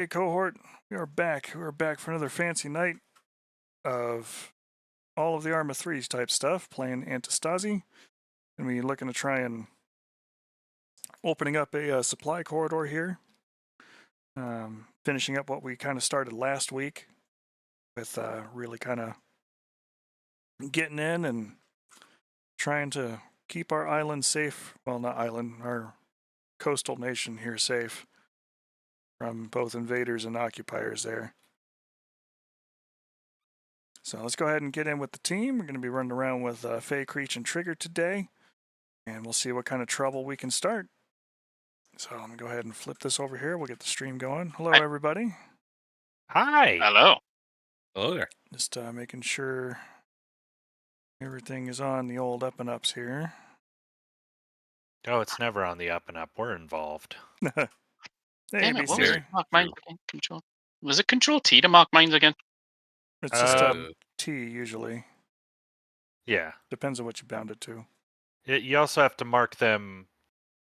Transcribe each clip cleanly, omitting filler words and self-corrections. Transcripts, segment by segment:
Hey, cohort, we are back. We are back for another fancy night of all of the Arma 3s type stuff, playing Antistasi. And we're looking to try and opening up a supply corridor here. Finishing up what we kind of started last week with really kind of getting in and trying to keep our island safe. Well, not island, our coastal nation here safe from both invaders and occupiers there. So let's go ahead and get in with the team. We're going to be running around with Faye, Creech, and Trigger today, and we'll see what kind of trouble we can start. So I'm going to go ahead and flip this over here. We'll get the stream going. Hello, Hi. everybody. Hi. Hello. Hello there. Just making sure everything is on the old up and ups here. Oh, it's never on the up and up. We're involved. Hey, Damn it, what was BC. it? Mock mines again? Control. Was it Control T to mock mines again? It's just Um, T usually. Yeah. Depends on what you bound it to. You also have to mark them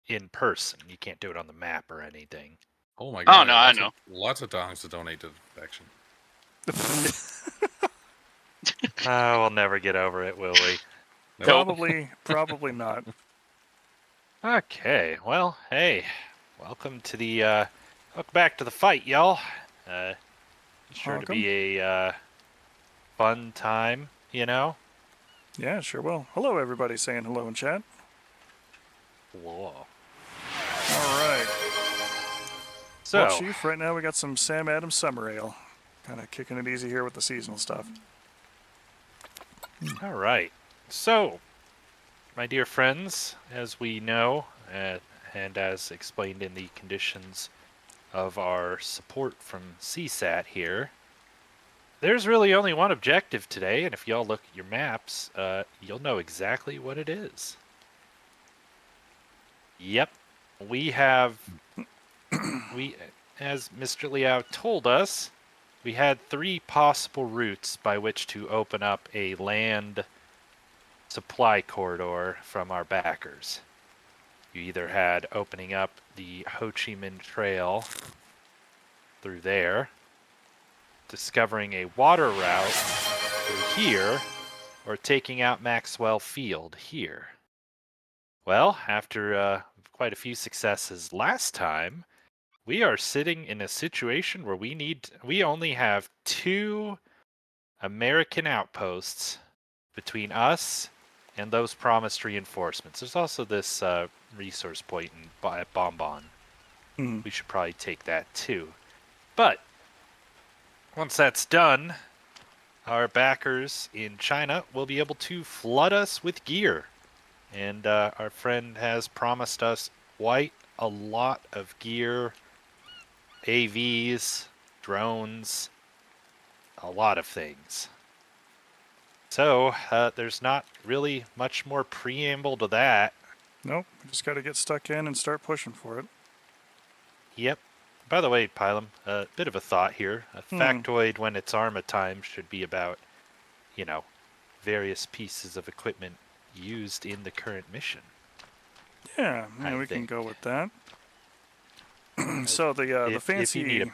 in person. You can't do it on the map or anything. Oh my Oh, god. no, I know. Lots of dongs to donate to the faction. We'll never get over it, will we? Probably not. Okay. Well, hey. Welcome to the, welcome back to the fight, y'all. Sure Welcome. to be a, fun time, you know? Yeah, sure will. Hello, everybody saying hello in chat. Whoa. All right. So, Well, Chief, right now we got some Sam Adams Summer Ale. Kind of kicking it easy here with the seasonal stuff. all right. So, my dear friends, as we know, and as explained in the conditions of our support from CSAT here, there's really only one objective today, and if y'all look at your maps, you'll know exactly what it is. Yep, we have, as Mr. Liao told us, we had 3 possible routes by which to open up a land supply corridor from our backers. You either had opening up the Ho Chi Minh Trail through there, discovering a water route through here, or taking out Maxwell Field here. Well, after quite a few successes last time, we are sitting in a situation where we only have 2 American outposts between us and those promised reinforcements. There's also this resource point in Bonbon. We should probably take that too. But once that's done, our backers in China will be able to flood us with gear. And our friend has promised us quite a lot of gear, AVs, drones, a lot of things. So there's not really much more preamble to that. Nope, we just got to get stuck in and start pushing for it. Yep. By the way, Pilum, a bit of a thought here. A factoid when it's Arma time should be about, you know, various pieces of equipment used in the current mission. Yeah, I we can think. go with that. So the fancy. If you need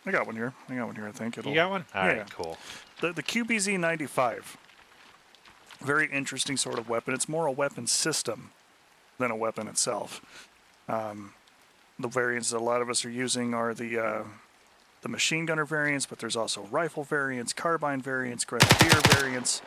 I got one here. I think you got one? All right, cool. The QBZ-95. Very interesting sort of weapon. It's more a weapon system than a weapon itself. The variants that a lot of us are using are the machine gunner variants, but there's also rifle variants, carbine variants, grenadier variants,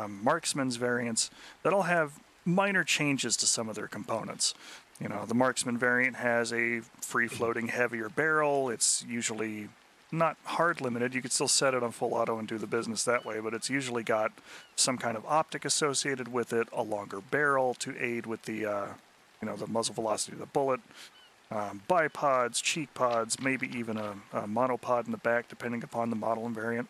marksman's variants that all have minor changes to some of their components. You know, the marksman variant has a free-floating heavier barrel. It's usually not hard limited. You could still set it on full auto and do the business that way, but it's usually got some kind of optic associated with it, a longer barrel to aid with the the muzzle velocity of the bullet, bipods, cheek pods, maybe even a monopod in the back, depending upon the model and variant.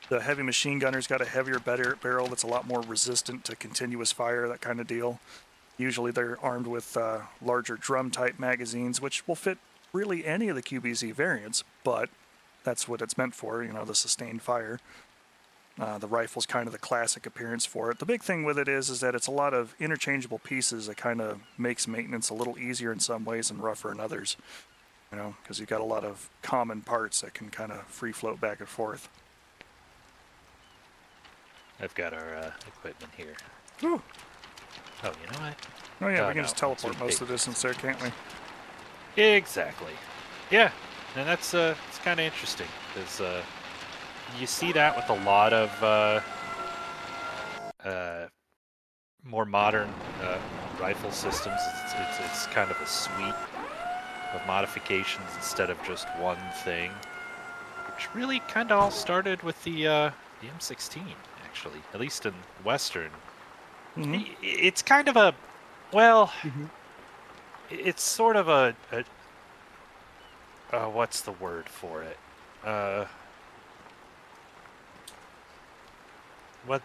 The heavy machine gunner's got a heavier barrel that's a lot more resistant to continuous fire, that kind of deal. Usually they're armed with larger drum-type magazines, which will fit really any of the QBZ variants, but that's what it's meant for, the sustained fire. The rifle's kind of the classic appearance for it. The big thing with it is that it's a lot of interchangeable pieces that kind of makes maintenance a little easier in some ways and rougher in others. You know, because you've got a lot of common parts that can kind of free float back and forth. I've got our equipment here. Whew. Oh, you know what? Oh yeah, Oh, we can no, just teleport it's most of the distance there, can't we? Exactly. Yeah, and that's it's kind of interesting because you see that with a lot of more modern rifle systems. It's kind of a suite of modifications instead of just one thing, which really kind of all started with the M16, actually, at least in Western. Mm-hmm. It's kind of a, well, Mm-hmm. it's sort of a what's the word for it? What?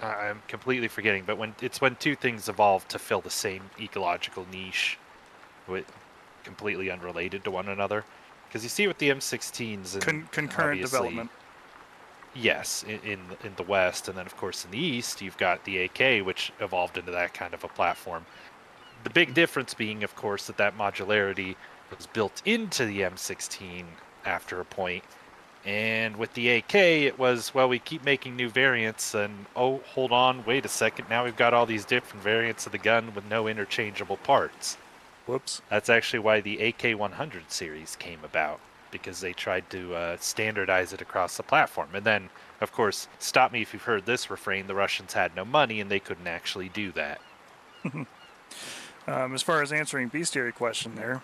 I'm completely forgetting. But when two things evolve to fill the same ecological niche, with completely unrelated to one another. Because you see with the M16s and Concurrent obviously, development. yes, in the West, and then of course in the East, you've got the AK, which evolved into that kind of a platform. The big difference being, of course, that modularity was built into the M16 after a point. And with the AK, it was, well, we keep making new variants, and oh, hold on, wait a second, now we've got all these different variants of the gun with no interchangeable parts. Whoops. That's actually why the AK-100 series came about, because they tried to standardize it across the platform. And then, of course, stop me if you've heard this refrain, the Russians had no money and they couldn't actually do that. As far as answering bestiary question there,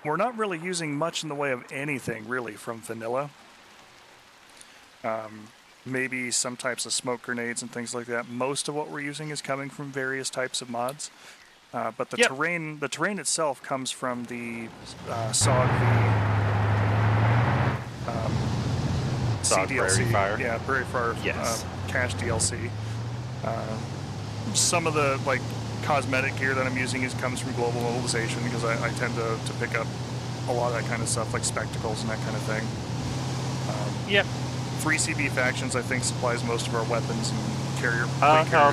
we're not really using much in the way of anything really from vanilla. Maybe some types of smoke grenades and things like that. Most of what we're using is coming from various types of mods. But the Yep. terrain itself comes from the SOG SOG CDLC. Prairie Fire? Yeah, Prairie Fire. Yes. Cache DLC. Some of the cosmetic gear that I'm using comes from global mobilization because I tend to pick up a lot of that kind of stuff, like spectacles and that kind of thing. Yep. Free CB Factions, I think, supplies most of our weapons and carrier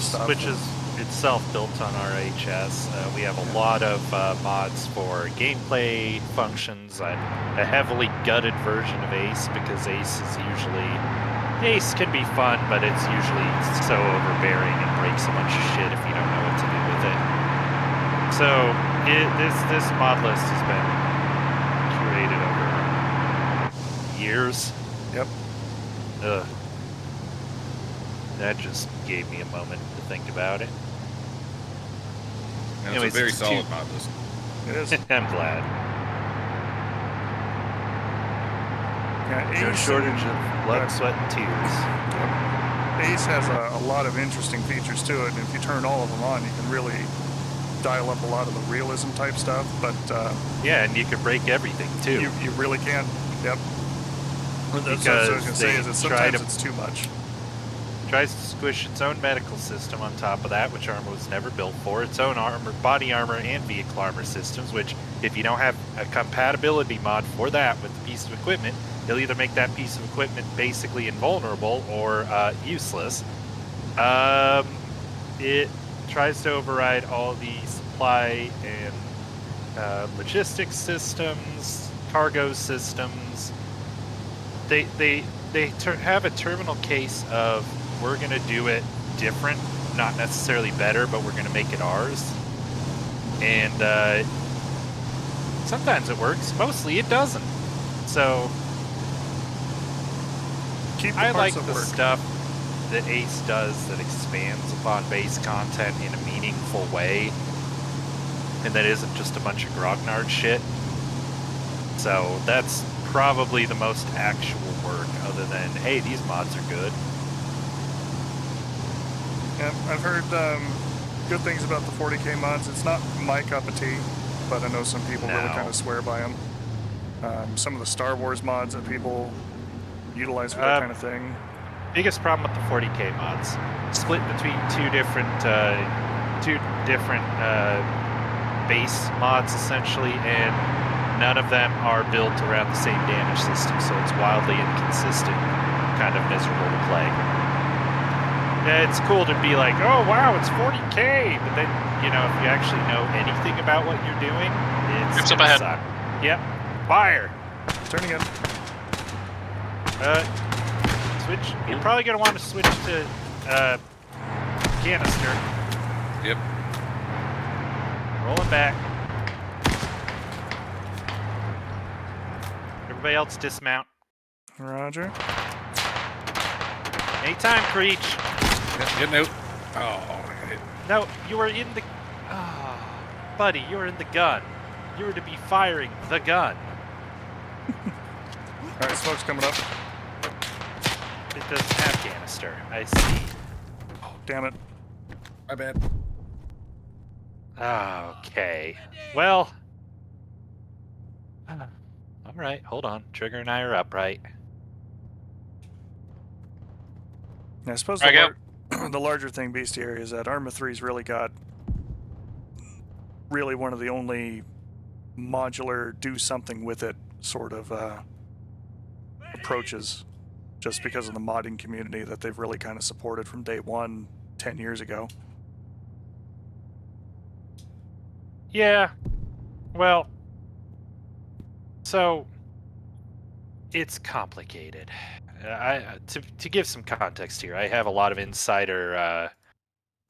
stuff. Which is itself built on RHS. We have a lot of mods for gameplay functions. A heavily gutted version of Ace, because Ace can be fun, but it's usually so overbearing and breaks a bunch of shit if you don't know what to do with it. So this mod list has been curated over years. Yep. Ugh. That just gave me a moment to think about it. And Anyways, it's a very it's solid two- mod list. It is. I'm glad. Yeah, No Ace shortage and- of blood, sweat, and tears. Ace has a lot of interesting features to it, and if you turn all of them on, you can really dial up a lot of the realism type stuff. But Yeah, and you can break everything too. you really can. Yep. That's what I was Because going to say. Is that sometimes to- it's too much. Tries to squish its own medical system on top of that, which Arma was never built for. Its own body armor, and vehicle armor systems, which, if you don't have a compatibility mod for that with the piece of equipment, you'll either make that piece of equipment basically invulnerable or useless. It tries to override all the supply and logistics systems, cargo systems. They have a terminal case of, we're going to do it different, not necessarily better, but we're going to make it ours. And sometimes it works, mostly it doesn't. So Keep the I parts like that the work. stuff that Ace does that expands upon base content in a meaningful way, and that isn't just a bunch of grognard shit. So that's probably the most actual work, other than, hey, these mods are good. Yeah, I've heard good things about the 40k mods. It's not my cup of tea, but I know some people really No. kind of swear by them. Some of the Star Wars mods that people utilize for that kind of thing. Biggest problem with the 40k mods, split between two different base mods essentially, and none of them are built around the same damage system, so it's wildly inconsistent, kind of miserable to play. Yeah, it's cool to be like, oh wow, it's 40k, but then you know, if you actually know anything about what you're doing, it's Troops up gonna ahead. suck. Yep. Fire. Turning in. Switch. You're probably gonna want to switch to canister. Yep. Rolling back. Everybody else dismount. Roger. Anytime, preach. Yep. Getting out. Oh, No, you were in the. Oh, buddy, you were in the gun. You were to be firing the gun. All right, smoke's coming up. It doesn't have canister. I see. Oh, damn it. my bad. Okay. Well. All right. Hold on. Trigger and I are upright. Yeah, I suppose Right, go. the larger thing, Bestiary, is that Arma 3's really got really one of the only modular do something with it sort of approaches, just because of the modding community that they've really kind of supported from day one 10 years ago. Yeah. Well. So. It's complicated. To give some context here, I have a lot of insider.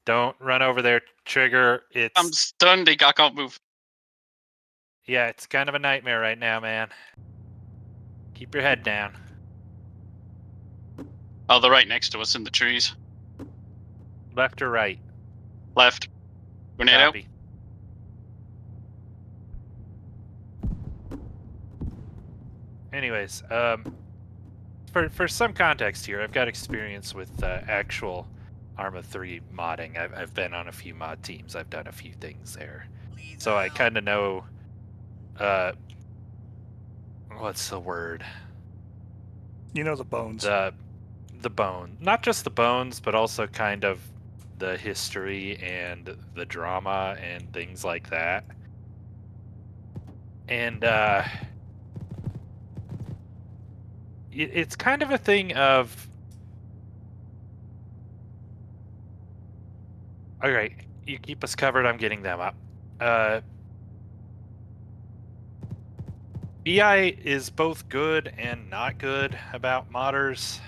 Don't run over there, Trigger. It's I'm stunned. I can't move. yeah, it's kind of a nightmare right now, man. Keep your head down. Oh, they're right next to us in the trees. Left or right? Left. Grenade out. Copy. Anyways, for some context here, I've got experience with actual Arma 3 modding. I've been on a few mod teams. I've done a few things there, so I kind of know. What's the word? You know the bones. The bone, not just the bones, but also kind of the history and the drama and things like that. And it's kind of a thing of, all right, you keep us covered. I'm getting them up. BI is both good and not good about modders.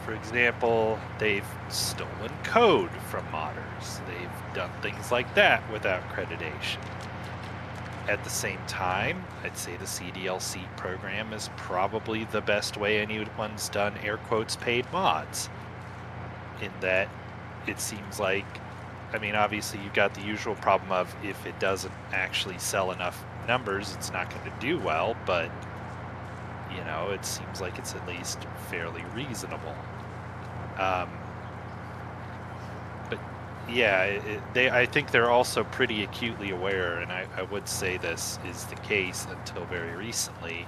For example, they've stolen code from modders. They've done things like that without accreditation. At the same time, I'd say the CDLC program is probably the best way anyone's done air quotes paid mods. In that it seems like, I mean, obviously you've got the usual problem of if it doesn't actually sell enough numbers, it's not going to do well, but you know, it seems like it's at least fairly reasonable. But yeah, I think they're also pretty acutely aware, and I would say this is the case until very recently.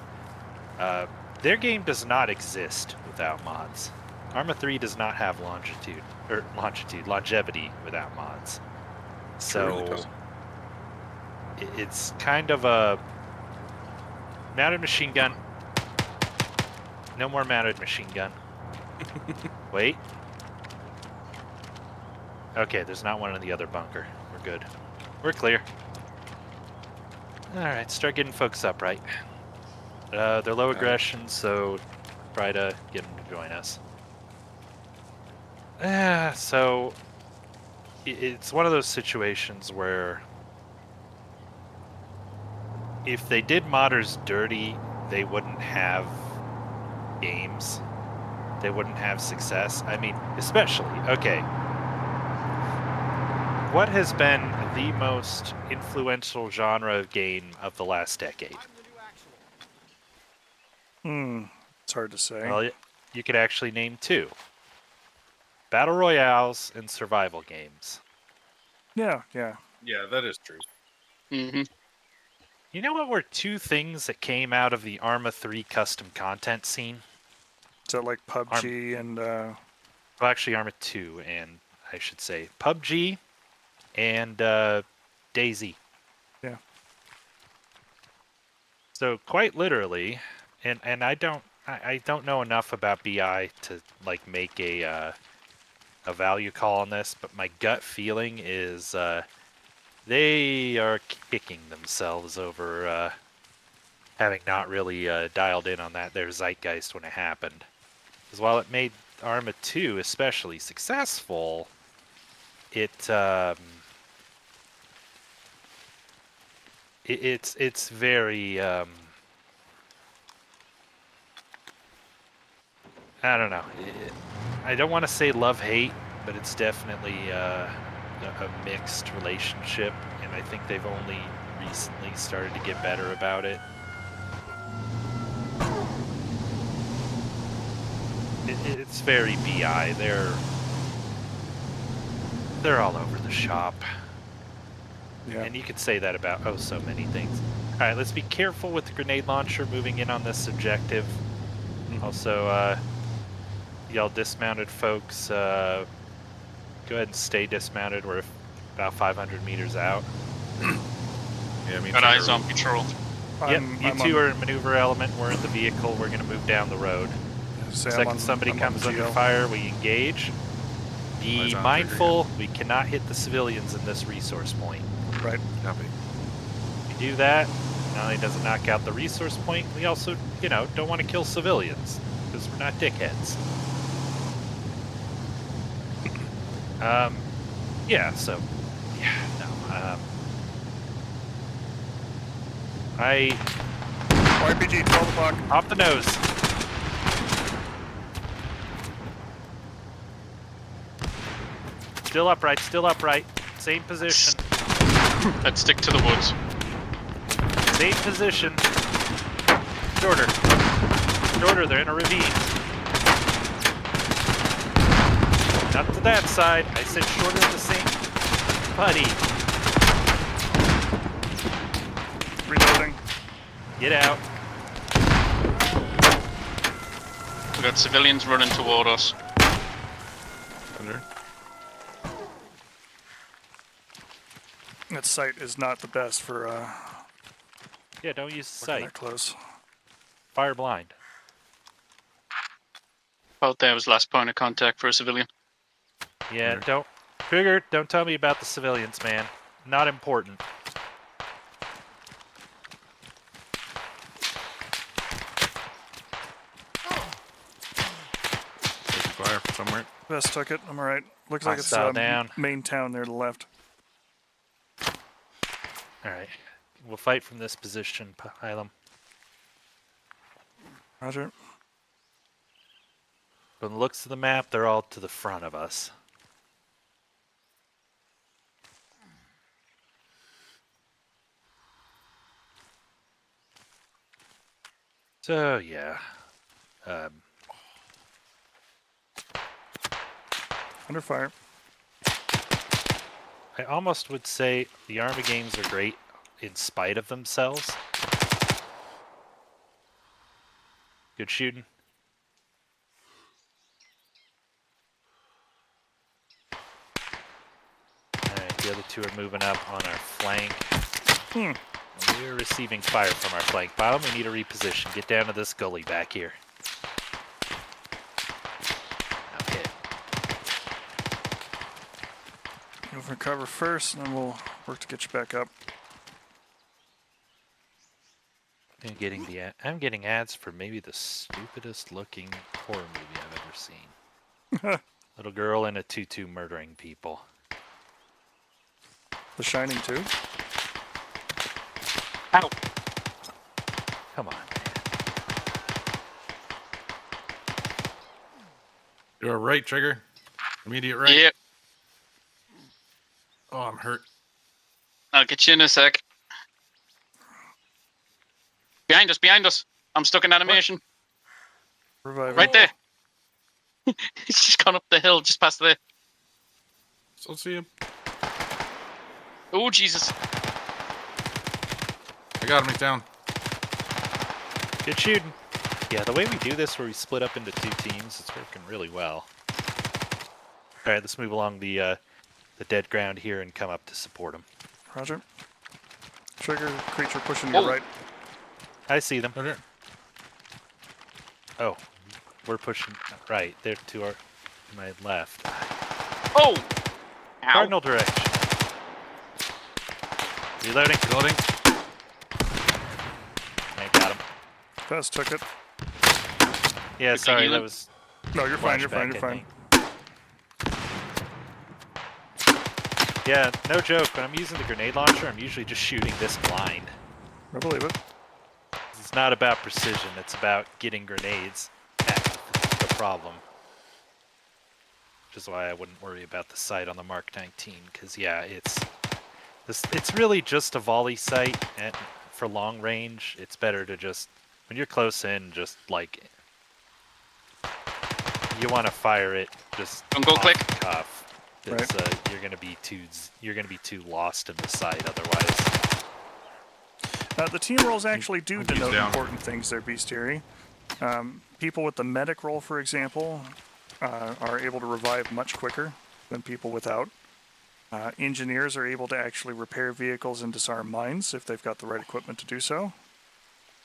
Their game does not exist without mods. Arma 3 does not have longevity without mods. So it's kind of a mounted machine gun. No more mounted machine gun. Wait. Okay, there's not one in the other bunker. We're good. We're clear. Alright, start getting folks up, right? They're low aggression, so try to get them to join us. So it's one of those situations where if they did modders dirty, they wouldn't have games. They wouldn't have success. I mean, especially, okay. What has been the most influential genre of game of the last decade? It's hard to say. Well, you could actually name two. Battle royales and survival games. Yeah. Yeah, that is true. Mm-hmm. You know what were two things that came out of the Arma 3 custom content scene? So like PUBG and Well, actually Arma 2, and I should say PUBG and DayZ. yeah. So quite literally, and I don't know enough about BI to like make a a value call on this, but my gut feeling is they are kicking themselves over having not really dialed in on their zeitgeist when it happened. Because while it made Arma 2 especially successful, it's very I don't know. I don't want to say love-hate, but it's definitely a mixed relationship, and I think they've only recently started to get better about it. It's very BI. They're all over the shop. Yeah. And you could say that about so many things. All right, let's be careful with the grenade launcher moving in on this objective. Also, y'all dismounted folks, go ahead and stay dismounted. We're about 500 meters out. Yeah, me Got too. eyes on patrol. Yep, you I'm two on, are in maneuver element. We're in the vehicle. We're going to move down the road. say I'm Second on- somebody I'm on comes the under GL. fire, we engage. Be Eyes on mindful, we cannot hit the civilians in this resource point. Right. Copy. If we do that, not only does it knock out the resource point, we also, don't want to kill civilians, because we're not dickheads. Yeah, RPG 12 o'clock. off the nose. Still upright. Same position. Let's stick to the woods. Same position. Shorter, they're in a ravine. Not to that side. I said shorter at the same. Buddy, Reloading. get out. We got civilians running toward us. Under. That sight is not the best for Yeah, don't use the working sight. that close. Fire blind. Out there was last point of contact for a civilian. Yeah, Right. don't. Trigger, don't tell me about the civilians, man. Not important. Taking fire from somewhere. Vest took it. I'm alright. Looks like it's Hostile down. main town there to the left. Alright. We'll fight from this position, Hylam. Roger. From the looks of the map, they're all to the front of us. So, yeah. Under fire. I almost would say the Arma games are great in spite of themselves. Good shooting. Alright, the other two are moving up on our flank. We're receiving fire from our flank bottom. We need a reposition. Get down to this gully back here. Okay. Go for cover first, and then we'll work to get you back up. I'm getting ads for maybe the stupidest looking horror movie I've ever seen. Little girl in a tutu murdering people. The Shining 2. Ow! Come on. You're right, trigger. Immediate right. Yep. Oh, I'm hurt. I'll get you in a sec. Behind us. I'm stuck in animation. Reviving. Right there. He's just gone up the hill, just past there. Still see him. Oh, Jesus. I got him. He's down. Good shooting. Yeah, the way we do this, where we split up into two teams, it's working really well. All right, let's move along the dead ground here and come up to support them. Roger. Trigger creature pushing to your Oh. right. I see them. Okay. Oh, we're pushing right. They're to my left. Oh! Ow. Cardinal direction. Reloading. Reloading. I got him. Fez took it. Yeah, You're sorry, healing? that was No, you're fine. You're fine. flashback, You're I fine. think. Yeah, no joke. When I'm using the grenade launcher, I'm usually just shooting this blind. I believe it. It's not about precision. It's about getting grenades at the problem. Which is why I wouldn't worry about the sight on the Mark 19. Because yeah, it's really just a volley sight, and for long range, it's better to just when you're close in, just like you want to fire it just Don't go off click. the cuff. Because you're gonna be too lost in the sight otherwise. The team roles actually do He's denote down. important things there, Bestiary. People with the medic role, for example, are able to revive much quicker than people without. Engineers are able to actually repair vehicles and disarm mines if they've got the right equipment to do so.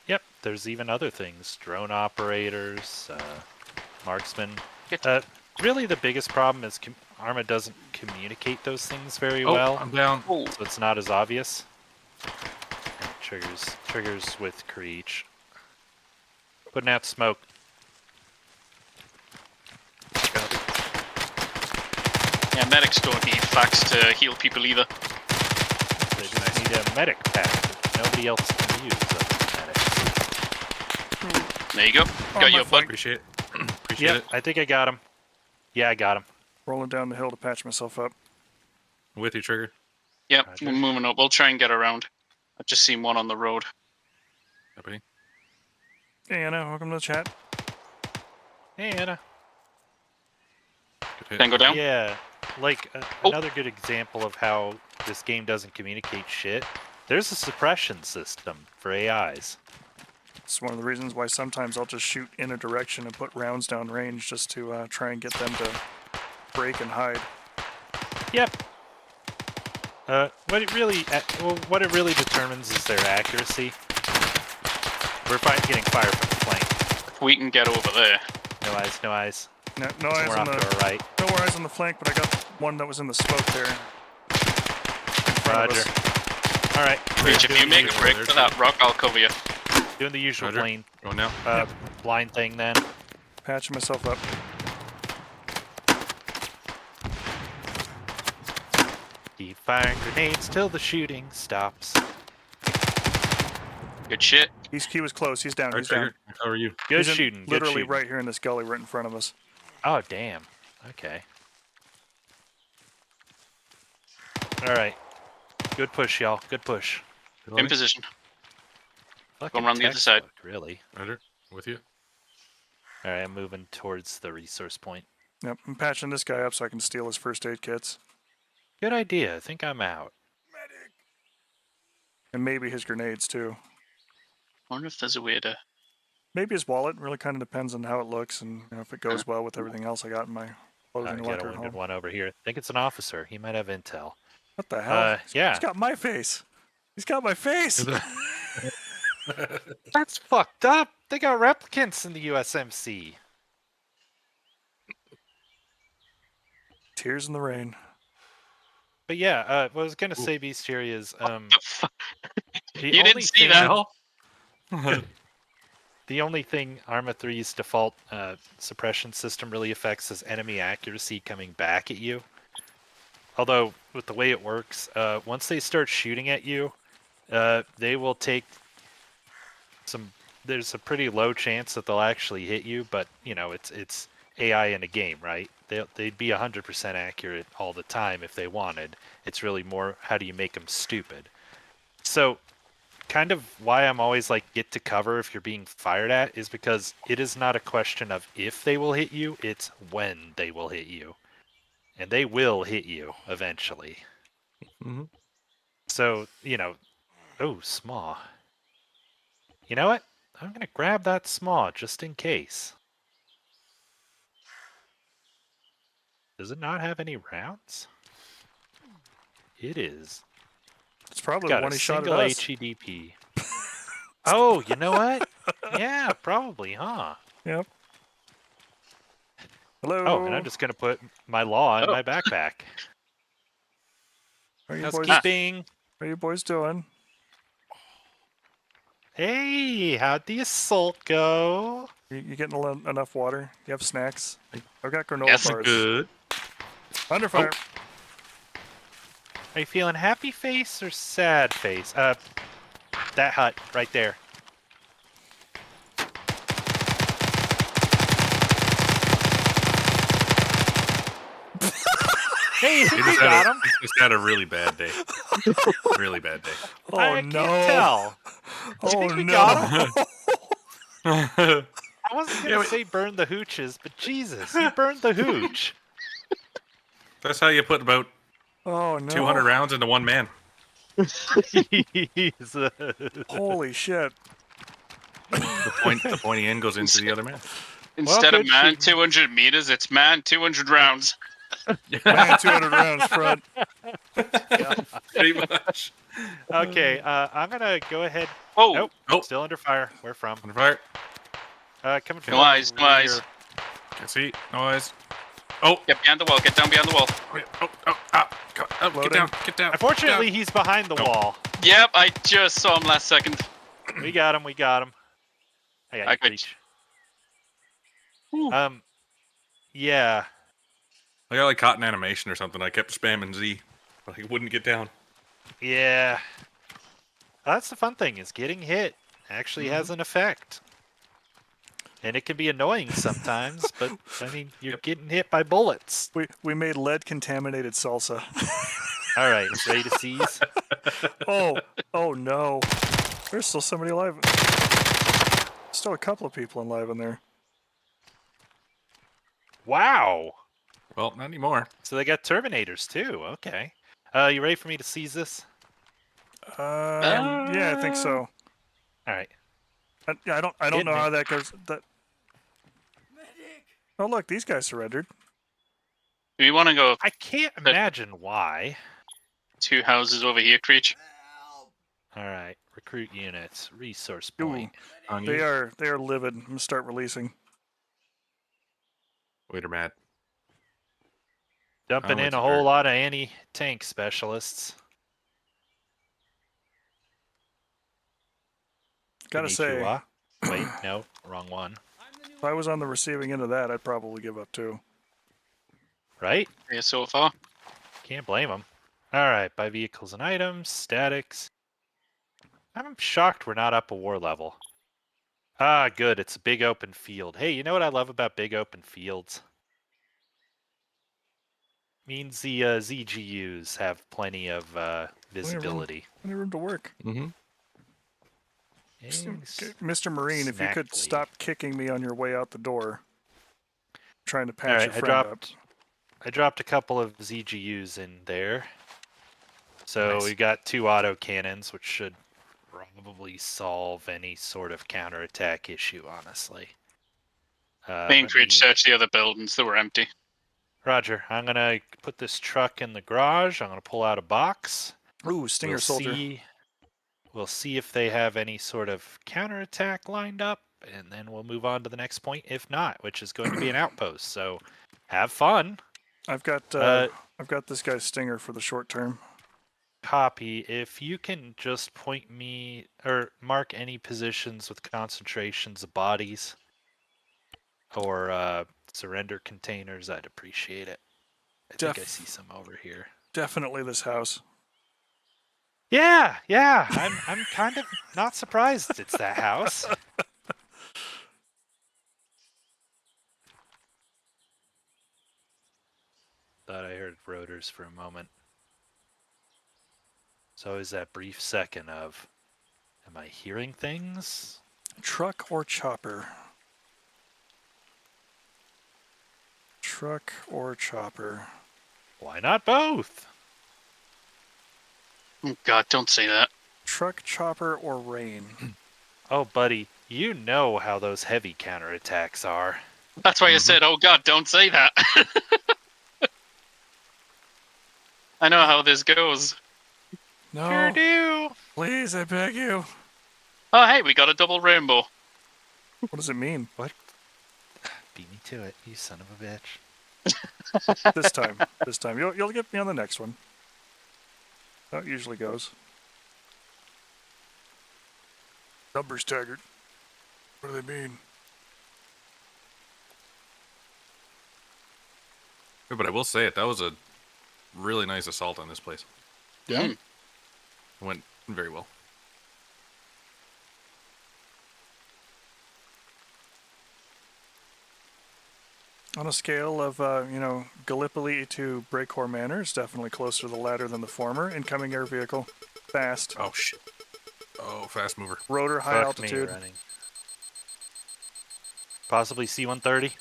Yep, there's even other things. Drone operators, marksmen. Get- Really the biggest problem is Arma doesn't communicate those things very Oh, well, I'm down. Oh, so it's not as obvious. And triggers with Creech. Putting out smoke. yeah, medics don't need facts to heal people either. They just need a medic pack that nobody else can use other than medics. There you go. Oh, Got my your flank. butt. Appreciate it. Appreciate Yep, it. I think I got him. Yeah, I got him. Rolling down the hill to patch myself up. I'm with you, Trigger. Yep, Roger. we're moving up. We'll try and get around. I've just seen one on the road. Happy. Hey, Anna, welcome to the chat. Hey, Anna. Good hit. Tango down. Yeah, like Oh. another good example of how this game doesn't communicate shit. There's a suppression system for AIs. It's one of the reasons why sometimes I'll just shoot in a direction and put rounds down range just to try and get them to break and hide. Yep. What it really determines is their accuracy. We're getting fire from the flank. If we can get over there. No eyes, no eyes. No, no eyes Somewhere on off to the our right. no eyes on the flank, but I got one that was in the smoke there. In front of Roger. us. All right. Reach, if you make a break for that rock, I'll cover you. Doing the usual Roger. plane Going now. blind thing then. Patching myself up. Keep firing grenades till the shooting stops. Good shit. He was close. He's down. All right, He's down. Trigger. I'll cover you. Good He's in- shooting. Good Literally shooting. right here in this gully, right in front of us. Oh damn. Okay. All right. Good push, y'all. Good push. In Reloading. position. Fucking around the other side. textbook, really. Roger. With you. All right, I'm moving towards the resource point. Yep, I'm patching this guy up so I can steal his first aid kits. Good idea. I think I'm out. And maybe his grenades, too. Wonder if there's a way to. Maybe his wallet. Really kind of depends on how it looks and if it goes well with everything else I got in my clothing Get a locker at wounded home. one over here. I think it's an officer. He might have intel. What the hell? Yeah. He's got my face. He's got my face. That's fucked up. They got replicants in the USMC. Tears in the rain. But yeah, what I was gonna say, Bestiary, is The fuck? the You only didn't see thing, that? the only thing Arma 3's default suppression system really affects is enemy accuracy coming back at you. Although, with the way it works, once they start shooting at you, they will take some. There's a pretty low chance that they'll actually hit you, but you know it's AI in a game, right? They'd be 100% accurate all the time if they wanted. It's really more how do you make them stupid. So, kind of why I'm always like get to cover if you're being fired at is because it is not a question of if they will hit you, it's when they will hit you. And they will hit you eventually. Mm-hmm. So, oh, smaw. You know what? I'm going to grab that smaw just in case. Does it not have any rounds? It is. It's probably the Got one a he shot at single us. HEDP. Oh, you know what? Yeah, probably, huh? Yep. Hello. Oh, and I'm just gonna put my law in Oh. my backpack. How are you boys? Housekeeping. How are you boys doing? Hey, how'd the assault go? You getting enough water? You have snacks? I've got granola Yes. bars. Good. Under fire. Are you feeling happy face or sad face? That hut right there. Hey, you think we got him? He just had a really bad day. Really bad day. Oh I no! can't tell. Oh think we no! got I wasn't gonna Yeah, say burn the hooches, but Jesus, you burned the hooch. That's how you put about Oh no! 200 rounds into one man. Jesus. Holy shit! The pointy end goes into the other man. Instead of good man shooting. 200 meters, it's man 200 rounds. Man, 200 rounds front. Pretty much. Okay, I'm gonna go ahead. Oh, Nope, Nope. still under fire. Where from? On fire. Coming from no eyes, the no rear. eyes. Can't see. Noise. Oh. Get behind the wall, get down behind the wall. Get Loading. down. Get down. Unfortunately, he's behind the Nope. wall. Yep, I just saw him last second. We got him. We got him. I got I you, got Breach. Whew. Yeah. I got like caught in animation or something. I kept spamming Z, but he wouldn't get down. Yeah. That's the fun thing, is getting hit actually has an effect. And it can be annoying sometimes, but I mean, you're getting hit by bullets. We made lead contaminated salsa. All right, ready to seize? Oh no! There's still somebody alive. Still a couple of people alive in there. Wow. Well, not anymore. So they got Terminators too. Okay. You ready for me to seize this? Yeah, I think so. All right. I don't Hitting know it. how that goes. Oh look, these guys surrendered. Do we want to go I can't imagine why. 2 houses over here, Creech? All right. Recruit units. Resource Ooh, point. they are livid. I'm gonna start releasing. Wait, are mad. Dumping with in a you, whole Kurt. lot of anti-tank specialists. Gotta say, Konnichiwa. Wait, no, wrong one. if I was on the receiving end of that, I'd probably give up too. Right? Yeah, so far. Can't blame them. All right, buy vehicles and items, statics. I'm shocked we're not up a war level. Ah, good. It's a big open field. Hey, you know what I love about big open fields? Means the ZGUs have plenty of visibility. Plenty of room to work. Mm-hmm. Mr. Marine, if you could Snackly. stop kicking me on your way out the door. I'm trying to All patch right, your friend up. I dropped a couple of ZGUs in there. So Nice. we got 2 auto cannons, which should probably solve any sort of counterattack issue, honestly. Me and Creech searched the other buildings that were empty. Roger, I'm going to put this truck in the garage. I'm going to pull out a box. Ooh, Stinger soldier. We'll see if they have any sort of counterattack lined up, and then we'll move on to the next point, if not, which is going to be an outpost. So have fun. I've got this guy's Stinger for the short term. Copy. If you can just point me or mark any positions with concentrations of bodies or surrender containers, I'd appreciate it. I think I see some over here. Definitely this house. Yeah. I'm kind of not surprised it's that house. Thought I heard rotors for a moment. So is that brief second of, am I hearing things? Truck or chopper? Truck or chopper? Why not both? Oh God, don't say that. Truck, chopper, or rain? Oh, buddy, you know how those heavy counterattacks are. That's why I said, oh God, don't say that. I know how this goes. No, Sure do. please, I beg you. Oh, hey, we got a double rainbow. What does it mean? Beat me to it, you son of a bitch. This time. You'll get me on the next one. That usually goes. Numbers, Taggart. What do they mean? Yeah, but I will say it. That was a really nice assault on this place. Yeah. Mm. It went very well. On a scale of, Gallipoli to Breakcore Manor, it's definitely closer to the latter than the former. Incoming air vehicle. Fast. Oh, shit. Oh, fast mover. Rotor, high Fuck me altitude. running. Possibly C-130?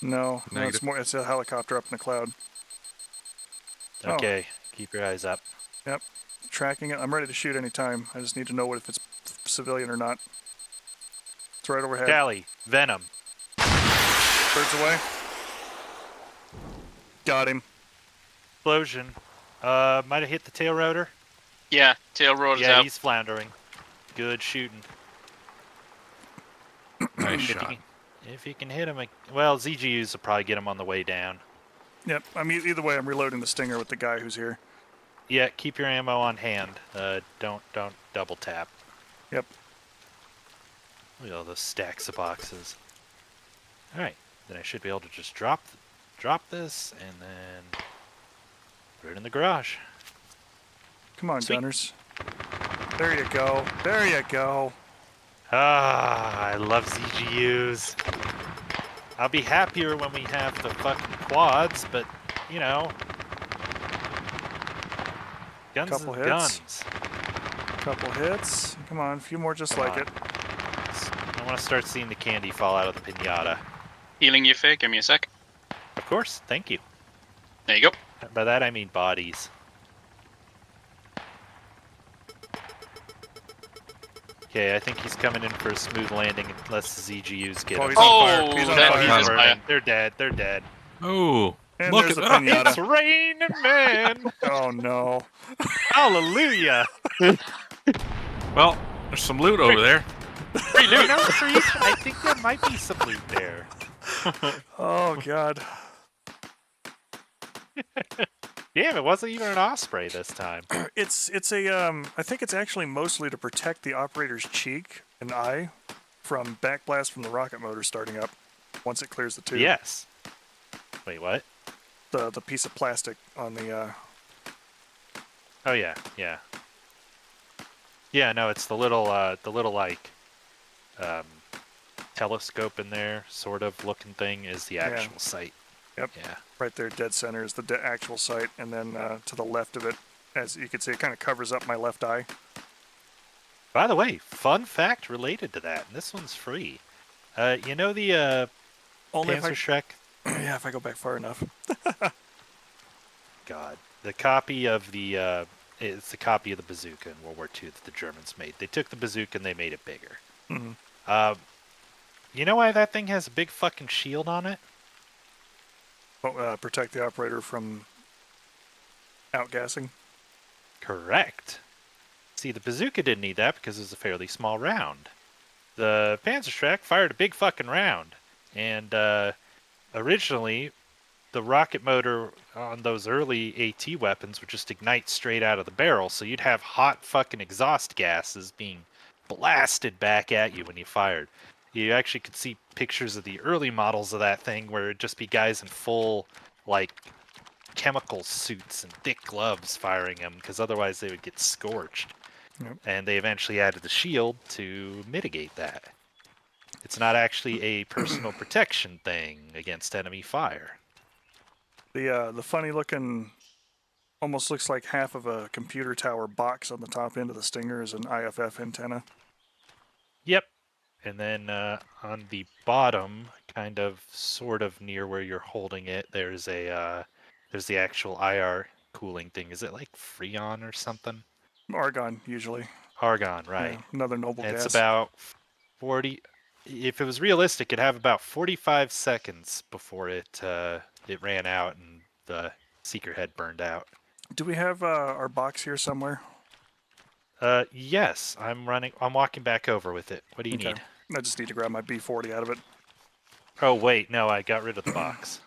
No, Negative. it's a helicopter up in the cloud. Oh. Okay, keep your eyes up. Yep. Tracking it. I'm ready to shoot any time. I just need to know if it's civilian or not. It's right overhead. Cali, Venom. Birds away. Got him. Explosion. Might have hit the tail rotor. Yeah, tail rotor's Yeah, out. he's floundering. Good shooting. Nice If shot. if you can hit him, well, ZGUs will probably get him on the way down. Yep. Either way, I'm reloading the Stinger with the guy who's here. Yeah, keep your ammo on hand. Don't double tap. Yep. Look at all those stacks of boxes. All right, then I should be able to just drop this and then put it in the garage. Come on, Sweet. gunners. There you go. There you go. Ah, I love ZGUs. I'll be happier when we have the fucking quads, but you know, guns Couple is hits. guns. Couple hits. Come on, a few more just Come like on. it. I want to start seeing the candy fall out of the pinata. Healing you, Fig. Give me a sec. Of course, thank you. There you go. By that I mean bodies. Okay, I think he's coming in for a smooth landing unless the ZGUs get Oh, him. he's on fire. Oh, He's on that- fire. he's he's on burning. fire. They're dead. They're dead. Oh, And look there's at the that. pinata. It's raining, man. Oh no. Hallelujah. Well, there's some loot over there. You know, Trees, I think there might be some loot there. Oh god. Damn, it wasn't even an osprey this time. It's I think it's actually mostly to protect the operator's cheek and eye from backblast from the rocket motor starting up once it clears the tube. Yes. Wait, what? The piece of plastic on the Oh yeah, yeah. Yeah, no, it's the little like telescope in there, sort of looking thing is the actual site. Yep. Yeah. right there dead center is the actual site, and then to the left of it, as you can see, it kind of covers up my left eye. By the way, fun fact related to that, and this one's free. You know the Only if Panzer Shrek? yeah, if I go back far enough. God, the copy of the it's the copy of the bazooka in World War II that the Germans made. They took the bazooka and they made it bigger. Mhm. You know why that thing has a big fucking shield on it? Protect the operator from outgassing. Correct. See, the bazooka didn't need that because it was a fairly small round. The Panzerschreck fired a big fucking round, and originally, the rocket motor on those early AT weapons would just ignite straight out of the barrel, so you'd have hot fucking exhaust gases being blasted back at you when you fired. You actually could see pictures of the early models of that thing where it'd just be guys in full, like, chemical suits and thick gloves firing them, because otherwise they would get scorched. Yep. And they eventually added the shield to mitigate that. It's not actually a personal protection thing against enemy fire. The funny looking, almost looks like half of a computer tower box on the top end of the Stinger is an IFF antenna. Yep. And then on the bottom, kind of, sort of near where you're holding it, there's the actual IR cooling thing. Is it like Freon or something? Argon usually. Argon, right? Yeah, another noble And gas. it's about 40. If it was realistic, it'd have about 45 seconds before it ran out and the seeker head burned out. Do we have our box here somewhere? Yes, I'm walking back over with it. What do you Okay. need? I just need to grab my B40 out of it. Oh wait, no, I got rid of the box.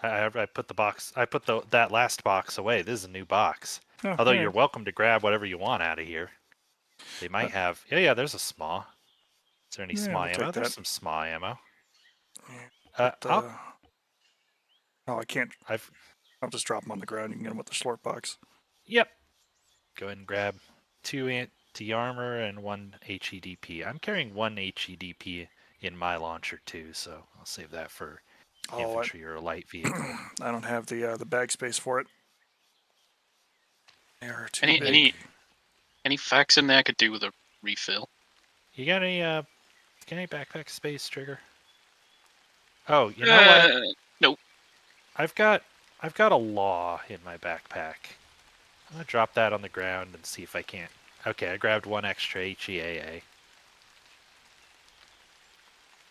I put the box. I put that last box away. This is a new box. Oh, Although alright. you're welcome to grab whatever you want out of here. They might have. Yeah, there's a SMAW. Is there any Yeah, SMAW we'll ammo? take There's that. some SMAW ammo. But, I'll. oh, I can't. I've. I'll just drop them on the ground. You can get them with the slurp box. Yep. Go ahead and grab 2 anti-armor and 1 HEDP. I'm carrying 1 HEDP in my launcher too, so I'll save that for Oh, infantry or a light vehicle. I don't have the bag space for it. They are too Any big. any facts in there I could do with a refill? You got any backpack space, Trigger? Oh, you know what? Nope. I've got a law in my backpack. I'm gonna drop that on the ground and see if I can't. Okay, I grabbed 1 extra HEAA.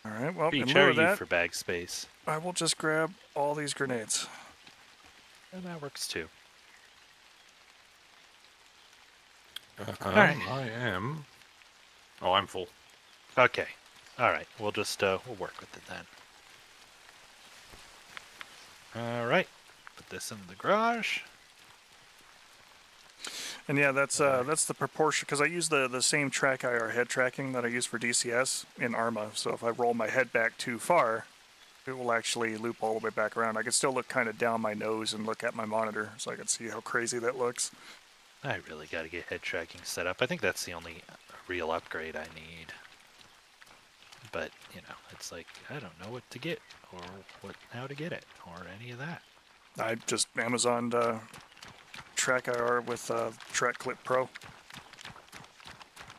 All right. Well, in Beach, lieu how are of you that, for bag space? I will just grab all these grenades. And that works too. I am. Oh, I'm full. Okay. All right. We'll just we'll work with it then. All right. Put this in the garage. And yeah, that's the proportion, because I use the same track IR head tracking that I use for DCS in Arma. So if I roll my head back too far, it will actually loop all the way back around. I can still look kind of down my nose and look at my monitor, so I can see how crazy that looks. I really got to get head tracking set up. I think that's the only real upgrade I need. But, you know, it's like, I don't know what to get or how to get it or any of that. I just Amazoned track IR with Track Clip Pro.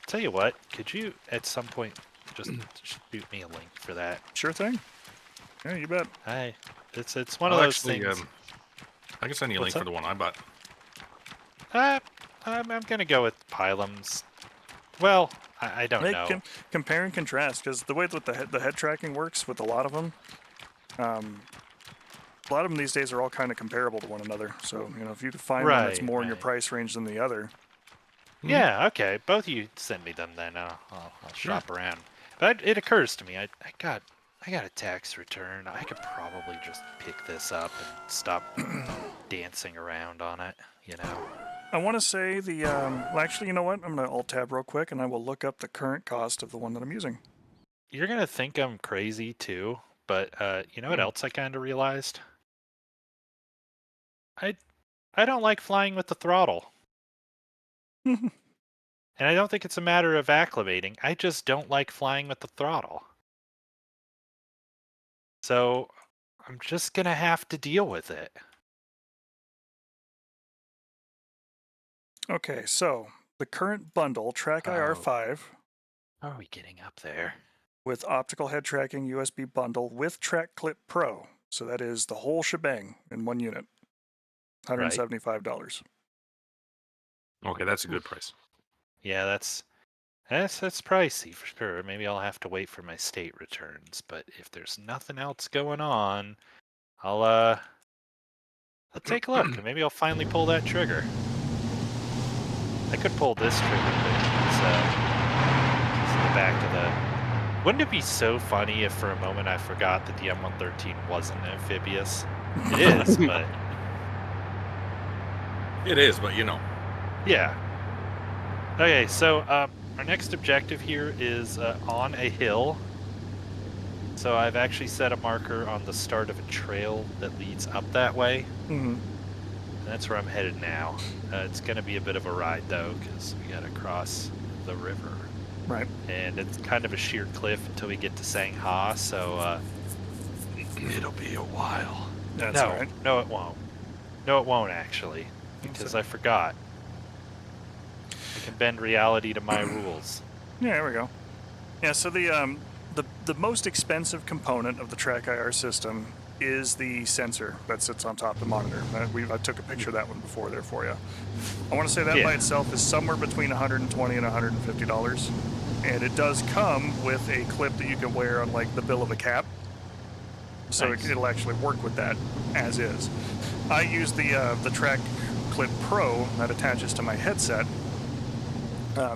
Tell you what, could you at some point just shoot me a link for that? Sure thing. Yeah, you bet. It's one of those things. I can send you a What's link for that? the one I bought. I'm gonna go with Pylum's. Well, I don't know. Compare and contrast, because the way that the head tracking works with a lot of them, these days are all kind of comparable to one another. So, you know, if you can find one that's more in your price range than the other. Yeah, okay. Both of you send me them then. I'll shop around. But it occurs to me, I got a tax return. I could probably just pick this up and stop dancing around on it, you know. I want to say well, actually, you know what? I'm going to Alt-Tab real quick, and I will look up the current cost of the one that I'm using. You're gonna think I'm crazy too, but you know what else I kind of realized? I don't like flying with the throttle. And I don't think it's a matter of acclimating. I just don't like flying with the throttle. So I'm just gonna have to deal with it. Okay, so the current bundle, Track IR5, How are we getting up there? with optical head tracking USB bundle with Track Clip Pro. So that is the whole shebang in one unit. $175. Okay, that's a good price. Yeah, that's pricey for sure. Maybe I'll have to wait for my state returns, but if there's nothing else going on, I'll take a look and maybe I'll finally pull that trigger. I could pull this trigger, but it's in the back of the. Wouldn't it be so funny if for a moment I forgot that the M113 wasn't amphibious? It is, but It is, but you know. yeah. Okay, so our next objective here is on a hill. So I've actually set a marker on the start of a trail that leads up that way. Mm-hmm. And that's where I'm headed now. It's going to be a bit of a ride, though, because we got to cross the river. Right. And it's kind of a sheer cliff until we get to Sangha, so it'll be a while. That's all right. No, it won't. No, it won't, actually, because I forgot. I can bend reality to my rules. Yeah, there we go. Yeah, so the most expensive component of the Track IR system is the sensor that sits on top of the monitor. I took a picture of that one before there for you. I want to say that by itself is somewhere between $120 and $150, and it does come with a clip that you can wear on like the bill of a cap, so Nice. it'll actually work with that as is. I use the Track Clip Pro that attaches to my headset.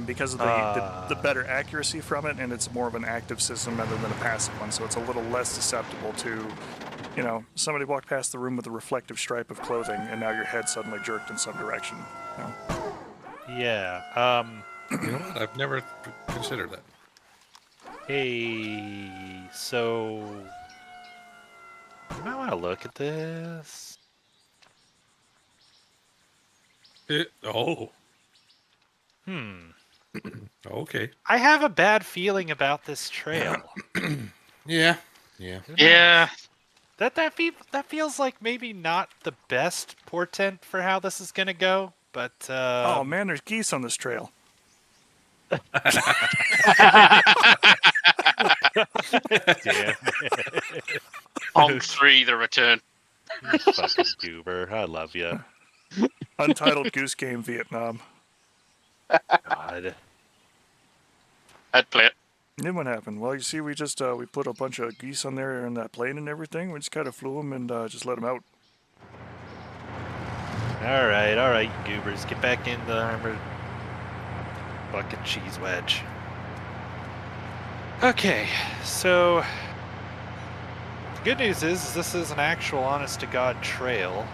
because of the better accuracy from it, and it's more of an active system rather than a passive one, so it's a little less susceptible to, somebody walked past the room with a reflective stripe of clothing, and now your head suddenly jerked in some direction. Yeah. You know what? I've never considered that. Hey, so you might want to look at this. Oh, Hmm. okay. I have a bad feeling about this trail. Yeah. Who knows? Yeah. That feels like maybe not the best portent for how this is gonna go, but Oh man, there's geese on this trail. damn Honk 3, the return. you fucking goober. I love you. Untitled Goose Game Vietnam. God. I'd play it. Then what happened? Well, you see, we just we put a bunch of geese on there in that plane and everything. We just kind of flew them and just let them out. All right, you goobers, get back in the armored fucking cheese wedge. Okay, so the good news is this is an actual honest-to-God trail.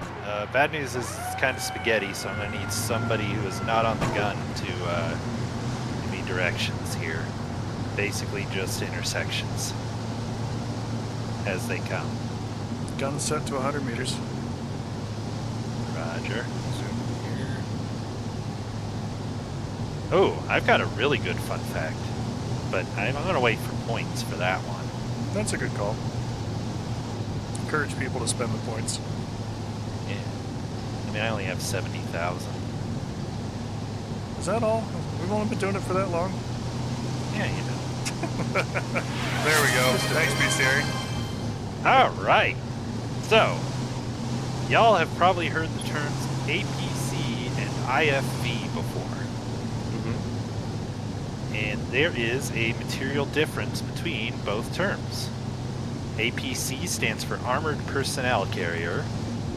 Bad news is it's kind of spaghetti, so I'm gonna need somebody who is not on the gun to give me directions here. Basically just intersections as they come. Gun set to 100 meters. Roger. Oh, I've got a really good fun fact, but I'm gonna wait for points for that one. That's a good call. Encourage people to spend the points. Yeah. I mean, I only have 70,000. Is that all? We've only been doing it for that long? Yeah, you know. There we go. Thanks, Bestiary. All right. So, y'all have probably heard the terms APC and IFV before. And there is a material difference between both terms. APC stands for Armored Personnel Carrier.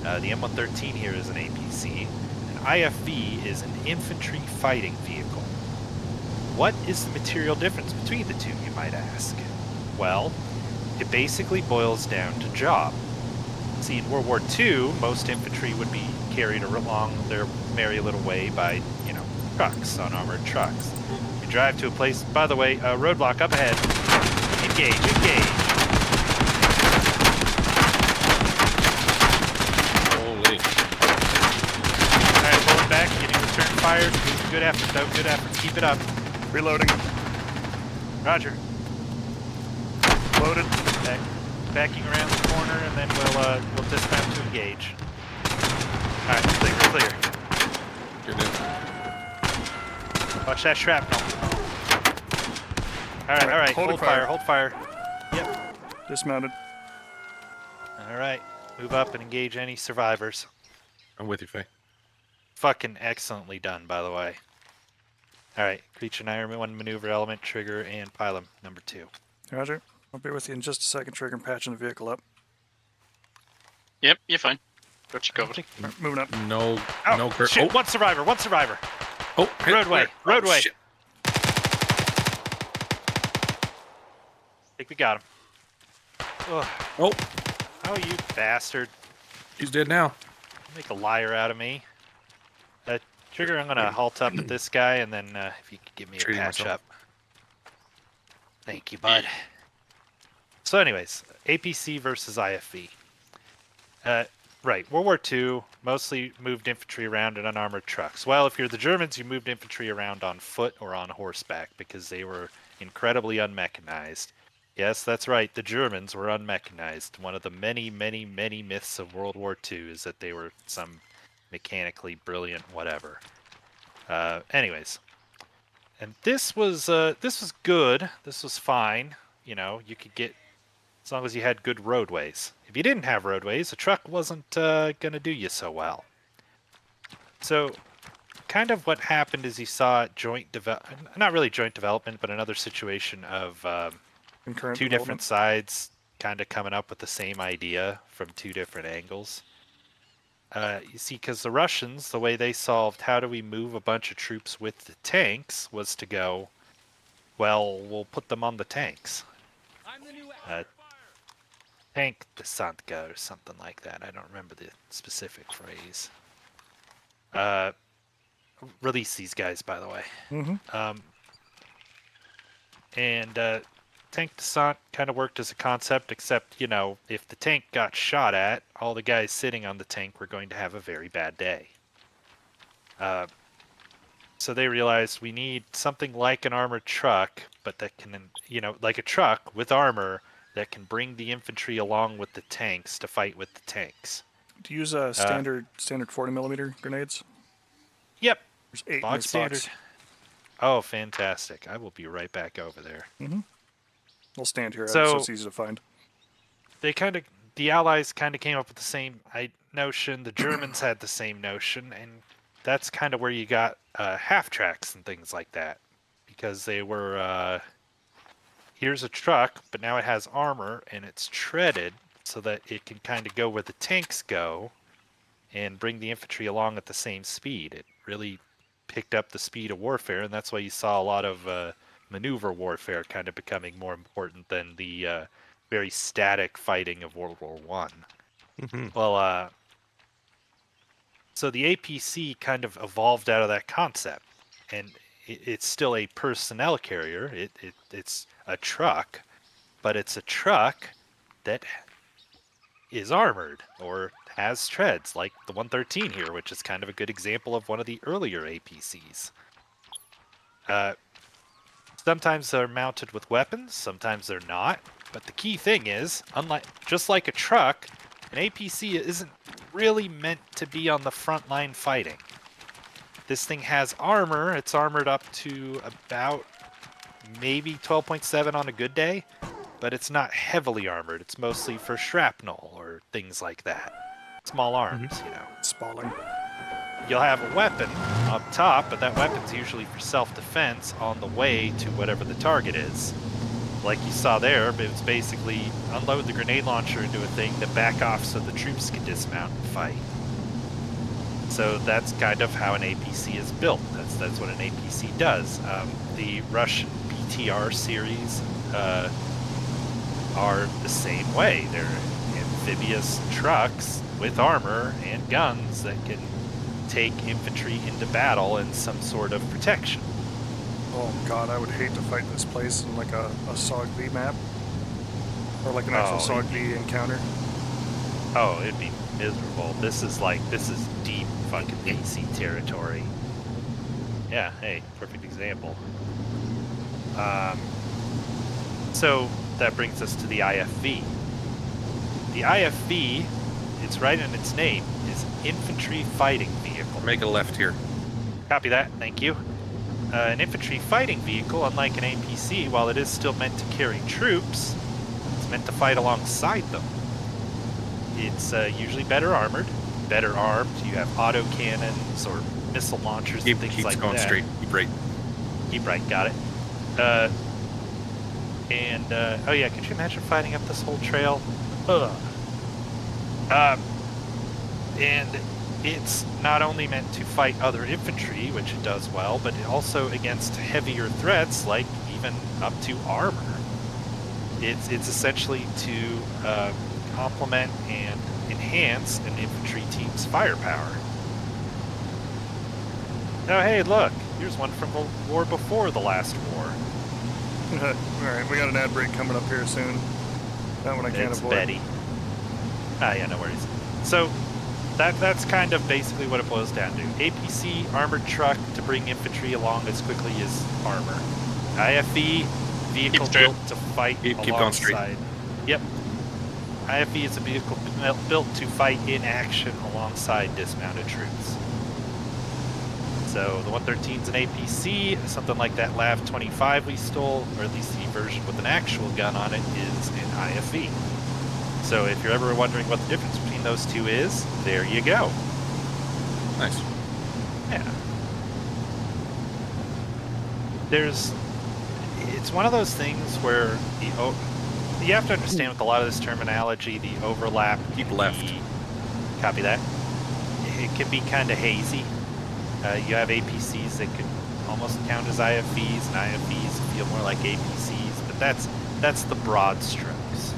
The M113 here is an APC. And IFV is an Infantry Fighting Vehicle. What is the material difference between the two, you might ask? Well, it basically boils down to job. See, in World War II, most infantry would be carried along their merry little way by, trucks, on armored trucks. You drive to a place, by the way, roadblock up ahead. Engage. Holy. Alright, pulling back, getting return fire. Good effort, though, good effort. Keep it up. Reloading. Roger. Loaded. Backing around the corner, and then we'll dismount to engage. Alright, clear. You're dead. Watch that shrapnel. Alright, holding hold fire. Yep. Dismounted. Alright, move up and engage any survivors. I'm with you, Faye. Fucking excellently done, by the way. Alright, creature and one maneuver element, trigger, and pylon number 2. Roger. I'll be with you in just a second, Trigger, and patching the vehicle up. Yep, you're fine. Got you covered. Right, moving up. No, Oh, no. shit, one survivor. Oh, hey, Roadway. shit. Think we got him. Ugh. Oh, Oh, you bastard. he's dead now. Make a liar out of me. Trigger, I'm gonna halt up at this guy, and then if you could give me a Treating patch myself. up. Thank you, bud. So anyways, APC versus IFV. Right, World War II mostly moved infantry around in unarmored trucks. Well, if you're the Germans, you moved infantry around on foot or on horseback because they were incredibly unmechanized. Yes, that's right, the Germans were unmechanized. One of the many, many, many myths of World War II is that they were some mechanically brilliant whatever. Anyways, and this was good. This was fine. You could get, as long as you had good roadways. If you didn't have roadways, a truck wasn't going to do you so well. So, kind of what happened is you saw not really joint development, but another situation of Concurrent two development. different sides kind of coming up with the same idea from two different angles. You see, because the Russians, the way they solved how do we move a bunch of troops with the tanks was to go, well, we'll put them on the tanks. Tank Desantka or something like that. I don't remember the specific phrase. Release these guys, by the way. Mm-hmm. And tank descent kind of worked as a concept, except, you know, if the tank got shot at, all the guys sitting on the tank were going to have a very bad day. So they realized we need something like an armored truck, but that can, you know, like a truck with armor that can bring the infantry along with the tanks to fight with the tanks. Do you use standard 40mm grenades? Yep. There's 8 in Bog this standard. box. Oh, fantastic. I will be right back over there. Mm-hmm. We'll stand here, So so it's easy to find. The Allies kind of came up with the same notion. The Germans had the same notion, and that's kind of where you got half tracks and things like that, because they were here's a truck, but now it has armor and it's treaded so that it can kind of go where the tanks go and bring the infantry along at the same speed. It really picked up the speed of warfare, and that's why you saw a lot of maneuver warfare kind of becoming more important than the very static fighting of World War One. Mm-hmm. Well, so the APC kind of evolved out of that concept, and it's still a personnel carrier. It's a truck, but it's a truck that is armored or has treads, like the 113 here, which is kind of a good example of one of the earlier APCs. Sometimes they're mounted with weapons, sometimes they're not. But the key thing is, just like a truck, an APC isn't really meant to be on the front line fighting. This thing has armor. It's armored up to about maybe 12.7 on a good day, but it's not heavily armored. It's mostly for shrapnel or things like that. Small arms, you know. Spalling. You'll have a weapon up top, but that weapon's usually for self-defense on the way to whatever the target is. Like you saw there, it was basically unload the grenade launcher into a thing to back off so the troops can dismount and fight. So that's kind of how an APC is built. That's what an APC does. The Russian BTR series are the same way. They're amphibious trucks with armor and guns that can take infantry into battle in some sort of protection. Oh god, I would hate to fight this place in like a SOG V map. Or like an actual SOG V encounter. Oh, it'd be miserable. This is deep fucking AC territory. Yeah, hey, perfect example. So that brings us to the IFV. The IFV, it's right in its name, is Infantry Fighting Vehicle. Make a left here. Copy that, thank you. An infantry fighting vehicle, unlike an APC, while it is still meant to carry troops, it's meant to fight alongside them. It's usually better armored, better armed. You have autocannons or missile launchers and things like that. Keep going straight. Keep right. Keep right, got it. Oh yeah, could you imagine fighting up this whole trail? Ugh. And it's not only meant to fight other infantry, which it does well, but also against heavier threats, like even up to armor. It's essentially to complement and enhance an infantry team's firepower. Oh, hey, look, here's one from the war before the last war. Alright, we got an ad break coming up here soon. That one I can't It's avoid. Betty. Ah, yeah, no worries. So, that's kind of basically what it boils down to. APC, armored truck to bring infantry along as quickly as armor. IFV, vehicle built to fight alongside. Keep going straight. Yep. IFV is a vehicle built to fight in action alongside dismounted troops. So the 113's an APC, something like that LAV 25 we stole, or at least the version with an actual gun on it, is an IFV. So if you're ever wondering what the difference between those two is, there you go. Nice. Yeah. It's one of those things where you have to understand with a lot of this terminology, the overlap. Keep left. Copy that. it can be kind of hazy. You have APCs that could almost count as IFVs, and IFVs feel more like APCs, but that's the broad strokes.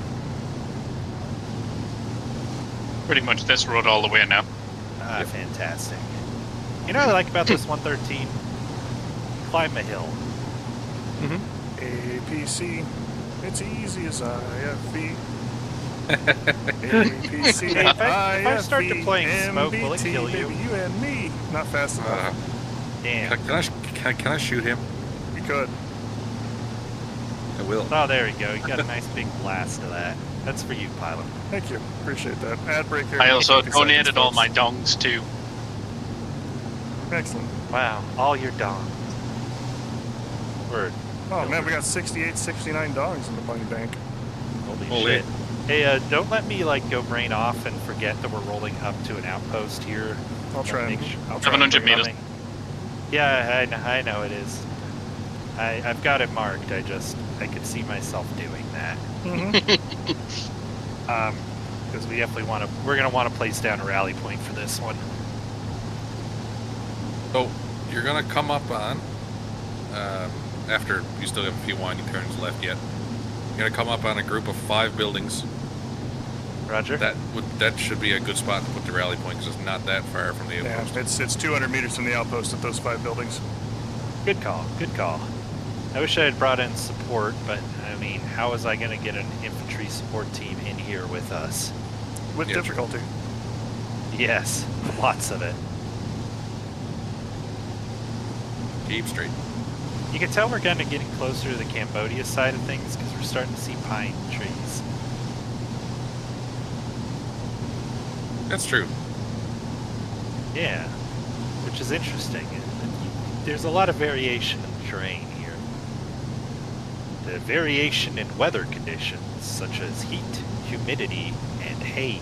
Pretty much this road all the way now. Fantastic. You know what I like about this 113? Climb a hill. APC, it's easy as IFV. APC, Hey, if I start IFV, deploying smoke, will it MBT, kill you? baby, you and me. Not fast enough. Damn. Can I shoot him? You could. I will. Oh, there we go. You got a nice big blast of that. That's for you, pilot. Thank you. Appreciate that. Ad break here. I also 50 donated seconds, all folks. my dongs too. Excellent. Wow, all your dong. Word. Oh man, we got 68, 69 dogs in the money bank. Holy Holy. shit. Hey, don't let me like go brain off and forget that we're rolling up to an outpost here. I'll try and I'll try and 700 bring meters. running. Yeah, I know it is. I've got it marked. I could see myself doing that. Because we definitely we're gonna want to place down a rally point for this one. So you're gonna come up on after you still have a few winding turns left yet. You're gonna come up on a group of 5 buildings. Roger. That should be a good spot to put the rally point because it's not that far from the Yeah, outpost. it's 200 meters from the outpost at those 5 buildings. Good call. Good call. I wish I had brought in support, but I mean, how was I going to get an infantry support team in here with us? With Yeah, difficulty. Yes, lots of it. Keep straight. You can tell we're kind of getting closer to the Cambodia side of things because we're starting to see pine trees. That's true. Yeah, which is interesting. There's a lot of variation in the terrain here. The variation in weather conditions, such as heat, humidity, and haze.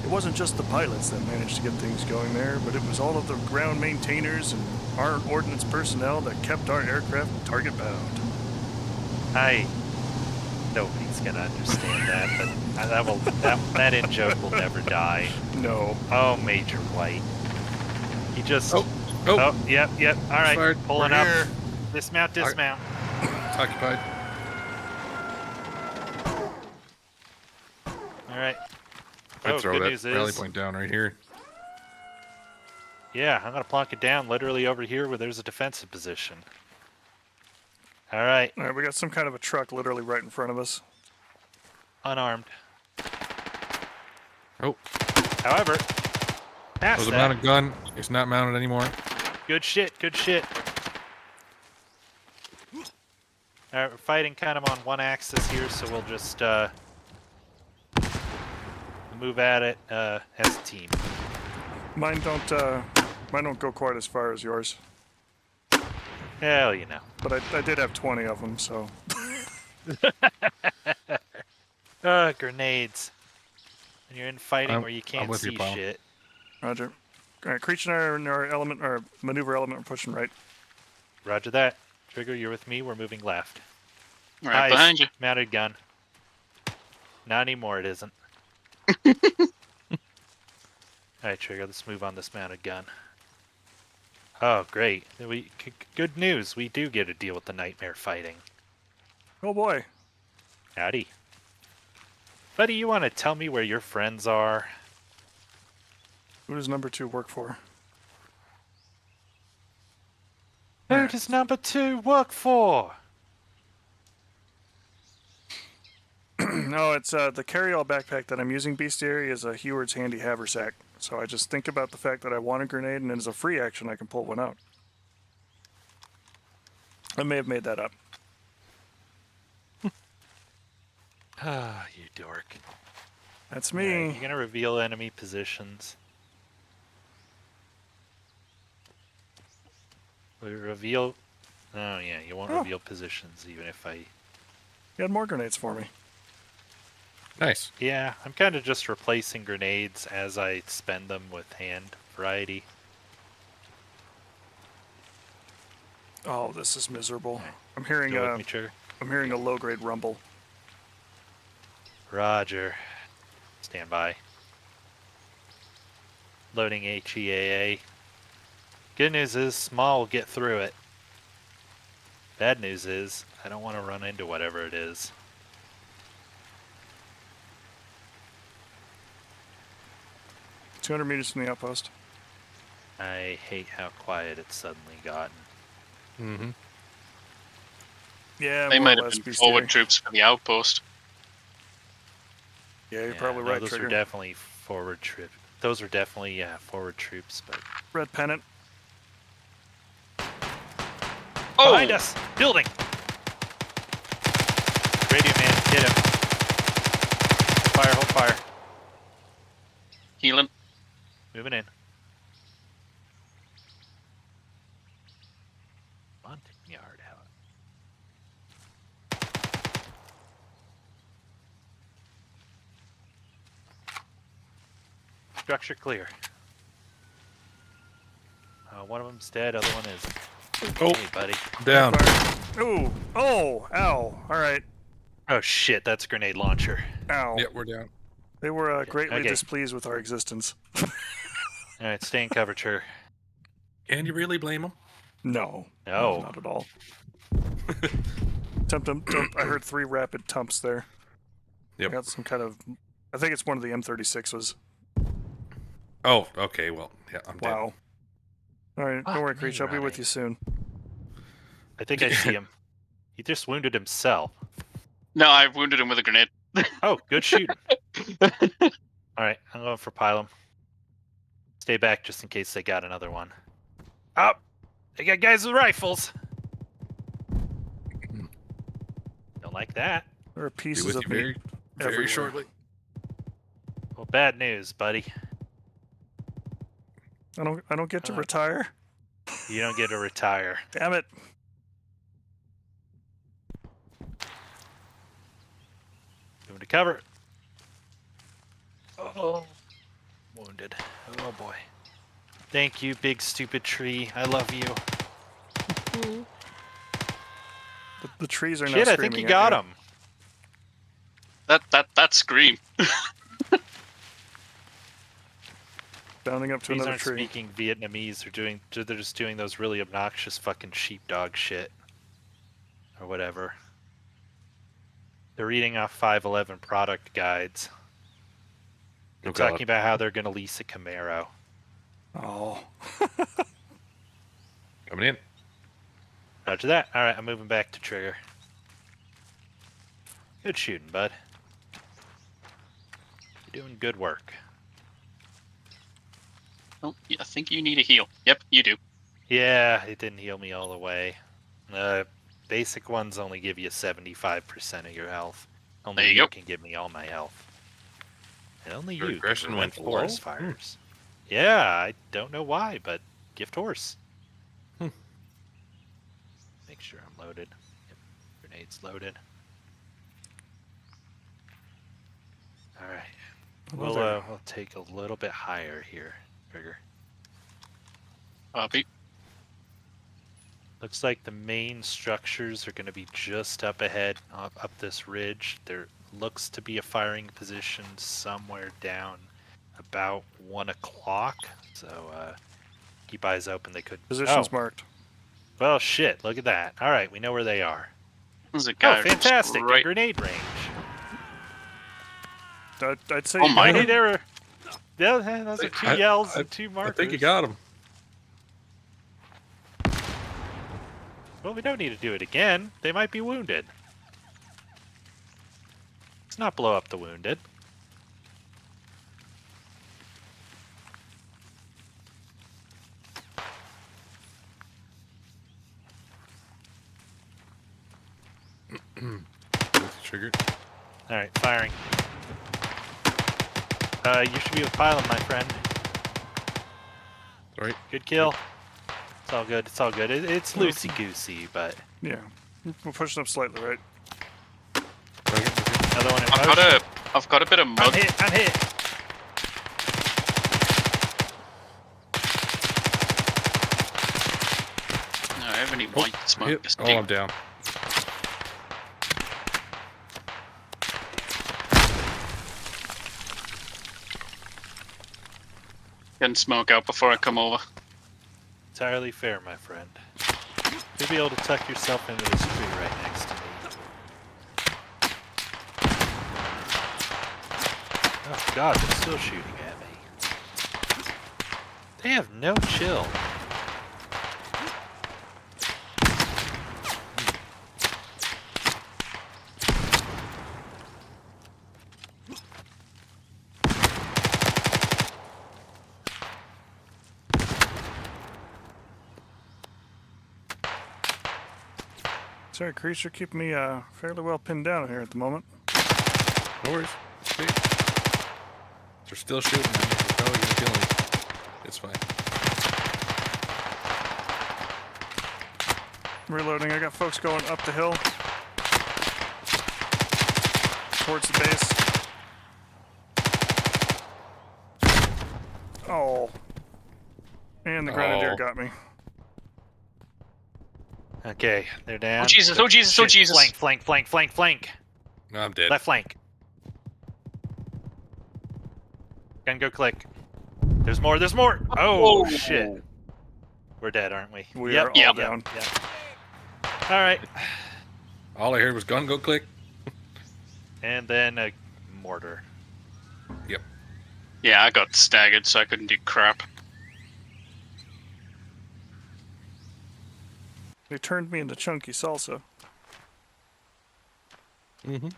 It wasn't just the pilots that managed to get things going there, but it was all of the ground maintainers and our ordnance personnel that kept our aircraft target bound. Nobody's gonna understand that, but that in joke will never die. No. Oh, Major White. He just. Oh. Yep. All right, Fired. pulling We're up. here. Dismount. It's occupied. All right. I'd throw Good that news rally is, point down right here. yeah, I'm gonna plonk it down literally over here where there's a defensive position. All right, All right, we got some kind of a truck literally right in front of us. unarmed. Oh, However, that past was a that, mounted gun. It's not mounted anymore. good shit. All right, we're fighting kind of on one axis here, so we'll just move at it as a team. Mine don't go quite as far as yours, Hell, you know. but I did have 20 of them, so. Grenades. When you're in fighting where you can't with you, see pal. shit. Roger. All right, creature in our element, our maneuver element, we're pushing right. Roger that. Trigger, you're with me. We're moving left. Right Eyes, behind you. mounted gun. Not anymore, it isn't. Alright, Trigger, let's move on this mounted gun. Oh, great. Good news. We do get to deal with the nightmare fighting. Oh boy. Howdy. Buddy, you want to tell me where your friends are? Who does number 2 work for? Who does number 2 work for? No, it's the carry-all backpack that I'm using, Bestiary, is a Heward's Handy Haversack. So I just think about the fact that I want a grenade, and as a free action, I can pull one out. I may have made that up. Ah, you dork. That's Alright, me. you're gonna reveal enemy positions. We reveal... Oh, yeah, you won't reveal positions even if I... You had more grenades for me. Nice. Yeah, I'm kind of just replacing grenades as I spend them with hand variety. Oh, this is miserable. I'm hearing Go with me, Trigger. I'm hearing a low-grade rumble. Roger. Stand by. Loading HEAA. Good news is Small will get through it. Bad news is I don't want to run into whatever it is. $200 meters from the outpost. I hate how quiet it's suddenly gotten. Mm-hmm. Yeah, They more or might have less been bestiary. forward troops for the outpost. Yeah, you're Yeah, probably no, right, those Trigger. are definitely forward troops. Those are definitely, forward troops, but... Red pennant. Oh! Behind us! Building! Radio man, hit him. Fire, hold fire. Healing. Moving in. Come on, take me hard out. Structure clear. One of them's dead, other one isn't. Oh, Hey, buddy. down. Fire. Ooh. Oh, ow. All right. Oh shit, that's a grenade launcher. Ow. Yep, we're down. They were greatly Okay. displeased with our existence. Alright, stay in cover, Trigger. Can you really blame them? No. No. Not at all. Tump. I heard 3 rapid tumps there. Yep. I got some kind of... I think it's one of the M36s. Oh, okay. Well, yeah, I'm dead. Wow. All right, Fuck don't worry, me Creech. I'll be with running. you soon. I think I see him. He just wounded himself. No, I've wounded him with a grenade. Oh, good shooting. Alright, I'm going for Pylum. Stay back just in case they got another one. Up! They got guys with rifles! Don't like that. There are Be pieces with of you me very, very everywhere. shortly. Well, bad news, buddy. I don't get to Uh, retire. You don't get to retire. Damn it. Moving to cover. Oh. Wounded. Oh boy. Thank you, big stupid tree. I love you. The trees are now Shit, I screaming think you at got you. him. That scream. Bounding up to Trees another aren't tree. speaking Vietnamese. They're just doing those really obnoxious fucking sheepdog shit. Or whatever. They're reading off 511 product guides. They're Oh, God. talking about how they're going to lease a Camaro. Oh. Coming in. Roger that. Alright, I'm moving back to trigger. Good shooting, bud. You're doing good work. Oh, I think you need a heal. Yep, you do. Yeah, it didn't heal me all the way. Basic ones only give you 75% of your health. Only There you go. can give me all my health. And only Your you can aggression prevent went low? forest fires. Yeah, I don't know why, but gift horse. Hmm. Make sure I'm loaded. Yep, grenades loaded. Alright. We'll take a little bit higher here, Trigger. Copy. Looks like the main structures are going to be just up ahead, up this ridge. There looks to be a firing position somewhere down about 1 o'clock. So keep eyes open. They could. Positions Oh, marked. well, shit. Look at that. All right, we know where they are. There's a guy Oh, fantastic! right. In grenade range. I'd say. Oh, my. Hey, there were. Yeah, those are 2 yells and 2 markers. I think you got him. Well, we don't need to do it again. They might be wounded. Let's not blow up the wounded. Triggered. Alright, firing. You should be with Pylon, my friend. Sorry. Good kill. It's all good, it's all good. It's loosey-goosey, but... Yeah. We're pushing up slightly, right? Another one in motion. I've got a bit of I'm mud. hit, I'm hit! No, I have any white smoke. Hit. Just Oh, I'm down. Getting smoke out before I come over. Entirely fair, my friend. You'll be able to tuck yourself into this tree right next to me. Oh god, they're still shooting at me. They have no chill. Sorry, creature, keep me fairly well pinned down here at the moment. No worries. See? They're still shooting at me. They're probably gonna kill me. It's fine. Reloading. I got folks going up the hill towards the base. Oh. And the grenadier Oh. got me. Okay, they're down. Oh Jesus! Oh Jesus! Oh Shit, Jesus! Flank, flank, flank, flank, flank. No, I'm dead. Left flank. Gun go click. There's more, there's more! Oh, Whoa. shit. We're dead, aren't we? We are all down. Yep. Alright. All I heard was gun go click. And then a mortar. Yep. Yeah, I got staggered, so I couldn't do crap. They turned me into chunky salsa. Mm-hmm.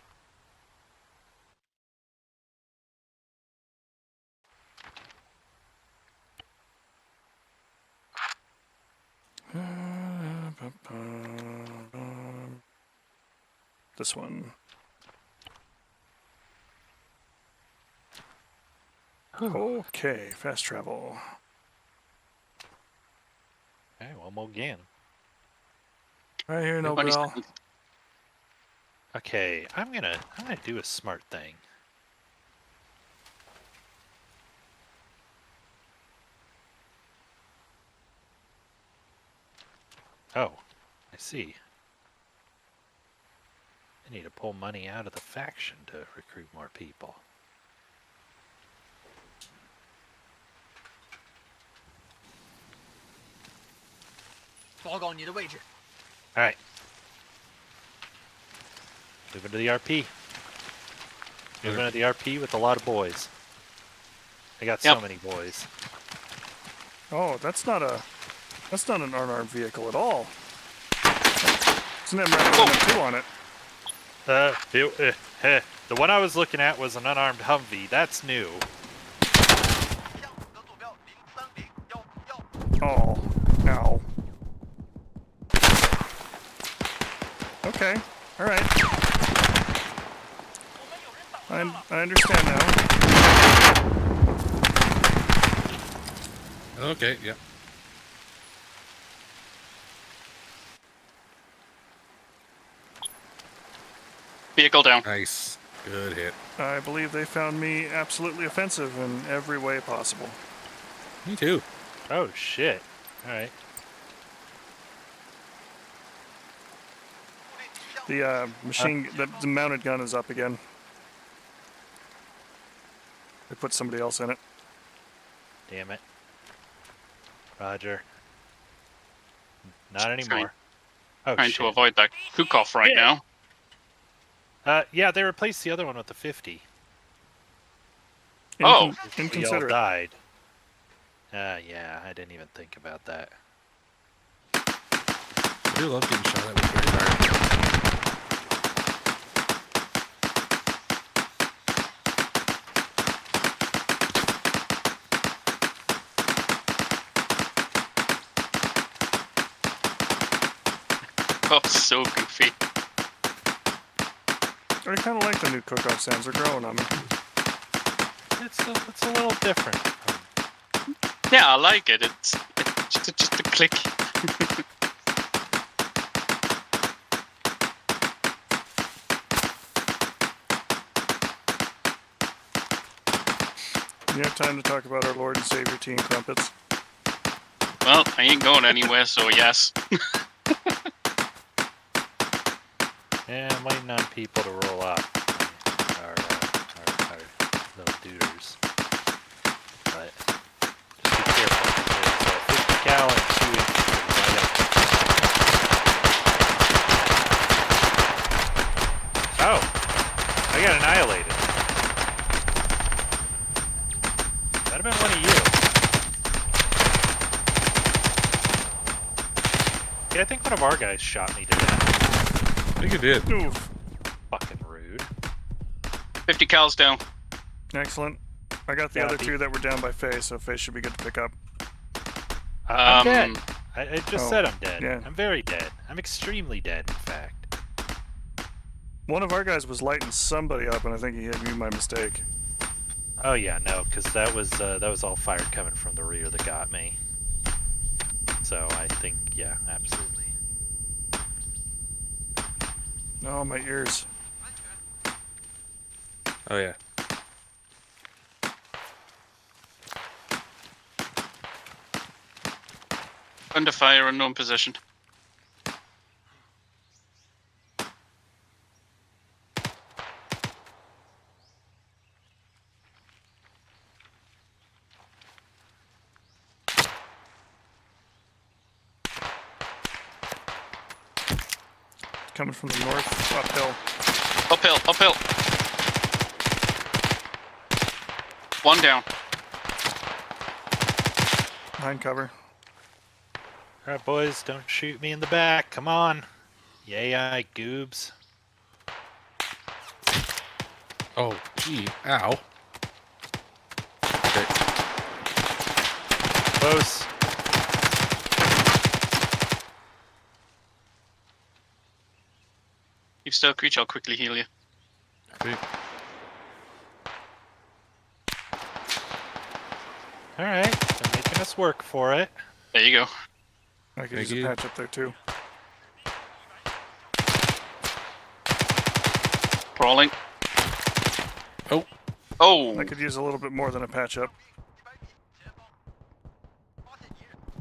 This one. Okay, fast travel. Okay, one more again. Right here, no Everybody's- bell. Okay, I'm gonna do a smart thing. Oh, I see. I need to pull money out of the faction to recruit more people. Fog on you the wager. Alright. Moving to the RP. Moving to the RP with a lot of boys. I got so Yep. many boys. Oh, that's not an unarmed vehicle at all. It's an M2 on it. The one I was looking at was an unarmed Humvee. That's new. Oh, ow. Okay, all right. I understand now. Okay, yeah. Vehicle down. Nice. Good hit. I believe they found me absolutely offensive in every way possible. Me too. Oh shit. Alright. The the mounted gun is up again. They put somebody else in it. Damn it. Roger. Not anymore. Oh Trying shit. to avoid that cook-off right Yeah. now. Yeah, they replaced the other one with the 50. Oh. We all Inconsiderate. died. Yeah, I didn't even think about that. I do love getting shot at with very hard. Oh, so goofy. I kind of like the new cook-off sounds. They're growing on me. It's a little different. Yeah, I like it. It's just a click. You have time to talk about our Lord and Savior Teen Crumpets. Well, I ain't going anywhere, so yes. Yeah, I'm waiting on people to roll up. Our little duders. But I got annihilated. That'd have been one of you. Yeah, I think one of our guys shot me to death. I think it did. Oof. Fucking rude. 50 cows down. Excellent. I got the other two that were down by Faye, so Faye should be good to pick up. I'm dead. I just Oh, said I'm dead. yeah. I'm very dead. I'm extremely dead, in fact. One of our guys was lighting somebody up, and I think he hit me by mistake. Oh yeah, no, because that was all fire coming from the rear that got me. So I think, yeah, absolutely. Oh, my ears. Oh yeah. Under fire, unknown position. Coming from the north, uphill. Uphill, uphill. One down. Behind cover. Alright, boys, don't shoot me in the back. Come on. Yay, I goobs. Oh, gee. Ow. Okay. Close. You still creature, I'll quickly heal you. Okay. Alright, they're making us work for it. There you go. I could Thank use you. a patch up there, too. Crawling. Oh. Oh! I could use a little bit more than a patch up.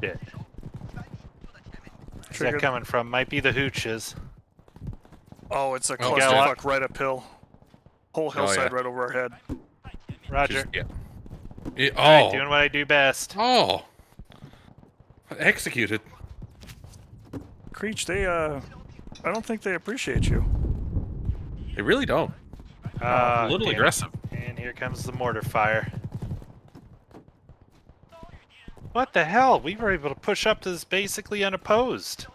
Shit. Where's Trigger. that coming from? Might be the hooches. Oh, it's a Oh, got a lot- clusterfuck right uphill. Whole Oh, yeah. hillside right over our head. Roger. Just, yeah. Yeah, Alright, oh. doing what I do best. Oh. Executed. Creech, they, I don't think they appreciate you. They really don't. A little Damn it. aggressive. And here comes the mortar fire. What the hell? We were able to push up to this basically unopposed.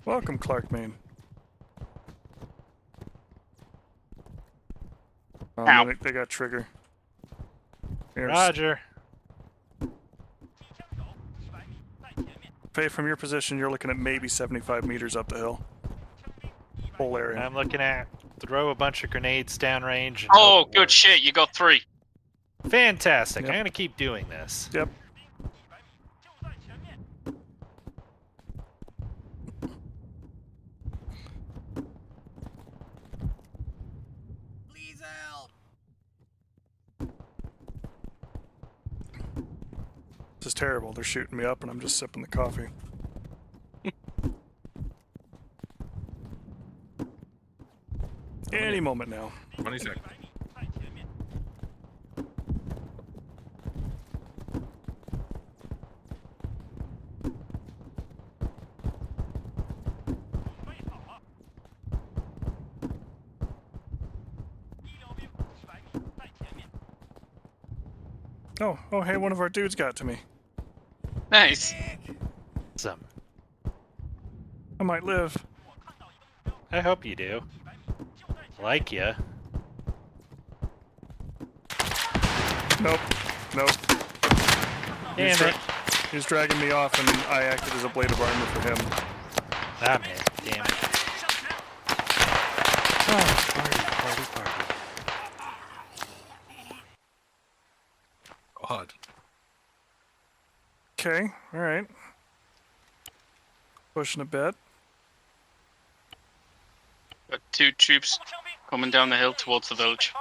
Welcome, Clark Main. Oh, Ow. they got trigger. Here's- Roger. Faye, from your position, you're looking at maybe 75 meters up the hill. Whole area. I'm looking at throw a bunch of grenades downrange. And Oh, hope it good works. shit, you got 3. Fantastic. Yep. I'm gonna keep doing this. Yep. Please help! This is terrible. They're shooting me up, and I'm just sipping the coffee. Any moment now. 20 seconds. Oh, hey, one of our dudes got to me. Nice. Some. I might live. I hope you do. Like ya. Nope. Nope. Damn it. He was dragging me off, and I acted as a blade of armor for him. I'm hit. Damn it. Oh, party, party, party. God. Okay, alright. Pushing a bit. Got 2 troops coming down the hill towards the village.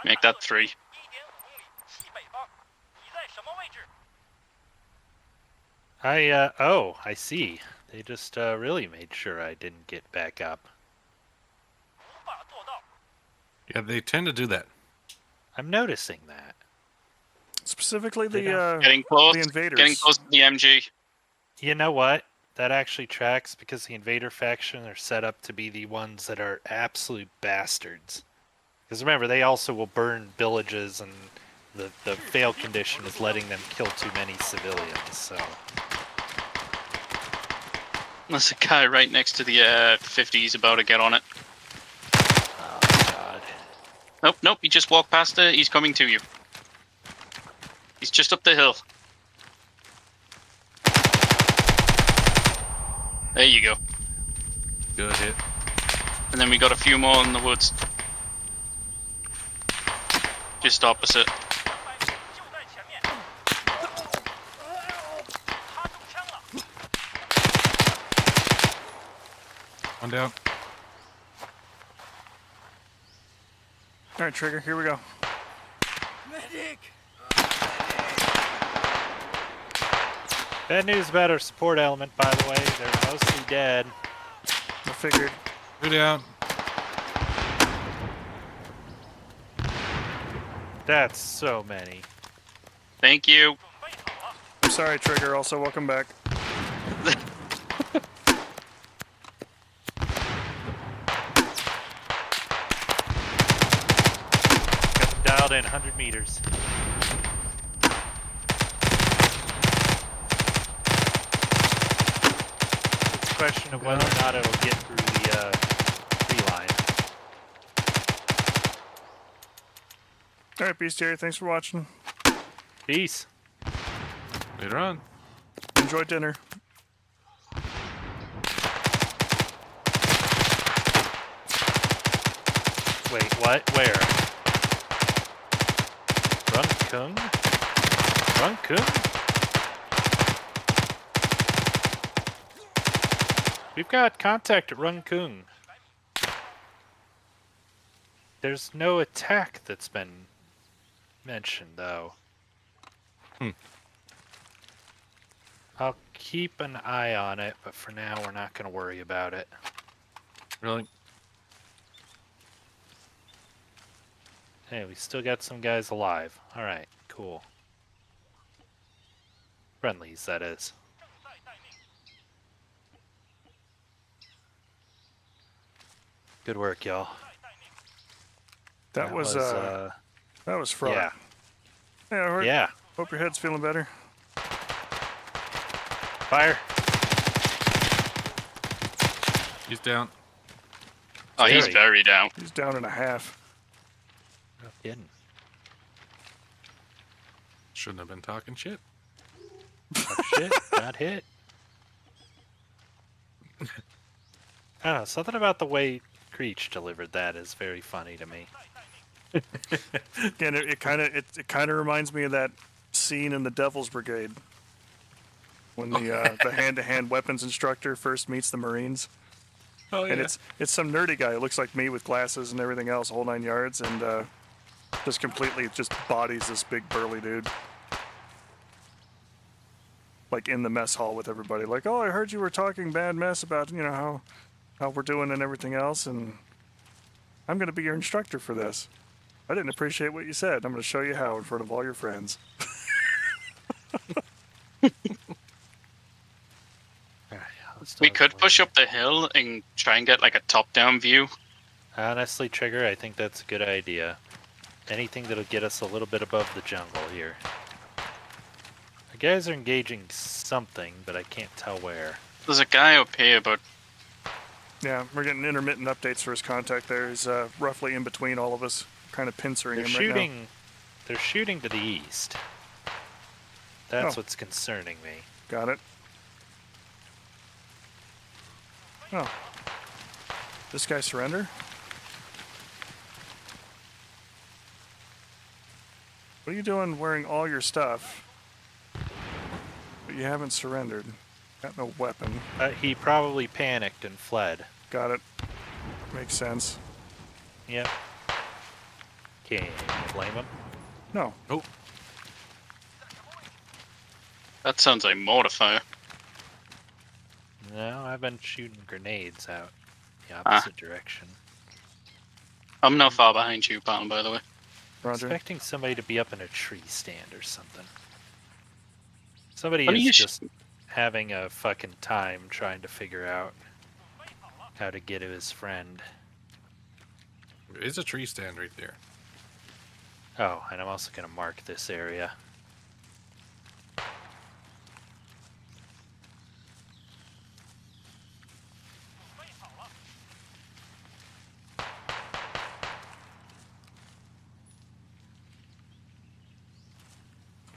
Make that 3. Oh, I see. They just really made sure I didn't get back up. Yeah, they tend to do that. I'm noticing that. Specifically They the don't- Getting close. the invaders. Getting close to the MG. You know what? that actually tracks because the invader faction are set up to be the ones that are absolute bastards. Because remember, they also will burn villages, and the fail condition is letting them kill too many civilians. So There's a guy right next to the 50. He's about to get on it. oh god. Nope, nope. He just walked past it. He's coming to you. He's just up the hill. There you go. Good hit. And then we got a few more in the woods. Just opposite. One down. All right, Trigger, here we go. Medic! Bad news about our support element, by the way. They're mostly dead. I figured. Two down. That's so many. Thank you. I'm sorry, Trigger. Also, welcome back. Got them dialed in 100 meters. It's a question of whether or not it'll get through the tree line. All right, Bestiary, thanks for watching. Peace. Later on. Enjoy dinner. Wait, what? Where? Runkung? Runkung? We've got contact at Runkung. There's no attack that's been mentioned, though. I'll keep an eye on it, but for now we're not going to worry about it. Really? Hey, we still got some guys alive. Alright, cool. Friendlies, that is. Good work, y'all. That was fraud. yeah. Yeah, all right. Yeah. Hope your head's feeling better. Fire. He's down. Oh, he's Scary. very down. He's down and a half. No kidding. Shouldn't have been talking shit. Oh shit, got hit. I don't know, something about the way Creech delivered that is very funny to me. Again, it kind of reminds me of that scene in the Devil's Brigade when the hand-to-hand weapons instructor first meets the Marines. Oh yeah. And it's some nerdy guy who looks like me with glasses and everything else, whole 9 yards, and just completely just bodies this big burly dude. Like in the mess hall with everybody, like, oh, I heard you were talking bad mess about, you know, how we're doing and everything else, and I'm going to be your instructor for this. I didn't appreciate what you said. I'm going to show you how in front of all your friends. We could push up the hill and try and get like a top-down view. Honestly, Trigger, I think that's a good idea. Anything that'll get us a little bit above the jungle here. The guys are engaging something, but I can't tell where. There's a guy up here, but Yeah, we're getting intermittent updates for his contact there. He's roughly in between all of us, kind of pincering They're him shooting. right now. They're shooting to the east. That's Oh. what's concerning me. Got it. Oh. This guy surrender? What are you doing wearing all your stuff? But you haven't surrendered. Got no weapon. He probably panicked and fled. Got it. Makes sense. Yep. Can you blame him? No. Nope. that sounds like mortar fire. No, I've been shooting grenades out the opposite direction. I'm not far behind you, Palm, by the way. Roger. Expecting somebody to be up in a tree stand or something. Somebody What are is you just having a fucking time trying to figure out how to get to his friend. There is a tree stand right there. Oh, and I'm also going to mark this area.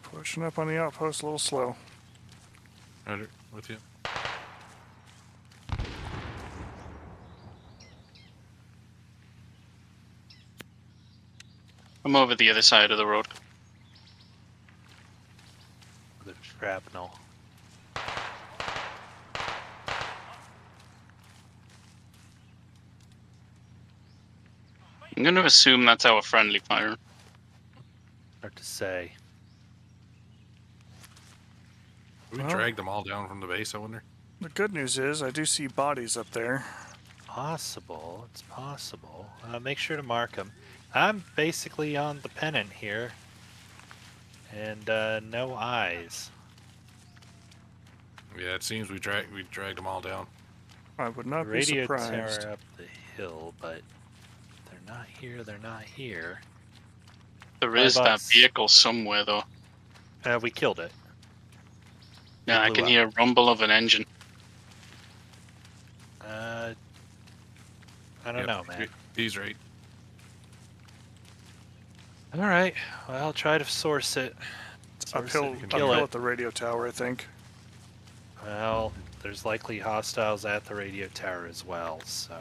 Pushing up on the outpost a little slow. Roger, with you. I'm over the other side of the road. The shrapnel. I'm going to assume that's our friendly fire. Hard to say. We Well- dragged them all down from the base, I wonder. The good news is I do see bodies up there. Possible. It's possible. Make sure to mark them. I'm basically on the pennant here. And no eyes. Yeah, it seems we dragged them all down. I would not be Radio surprised. tower up the hill, but they're not here. They're not here. There My is that boss- vehicle somewhere, though. We killed it. Yeah, I blew can up. hear a rumble of an engine. I don't know, man. He's right. All right. Well, I'll try to source it. Source Uphill, it and kill uphill it. at the radio tower, I think. Well, there's likely hostiles at the radio tower as well. So,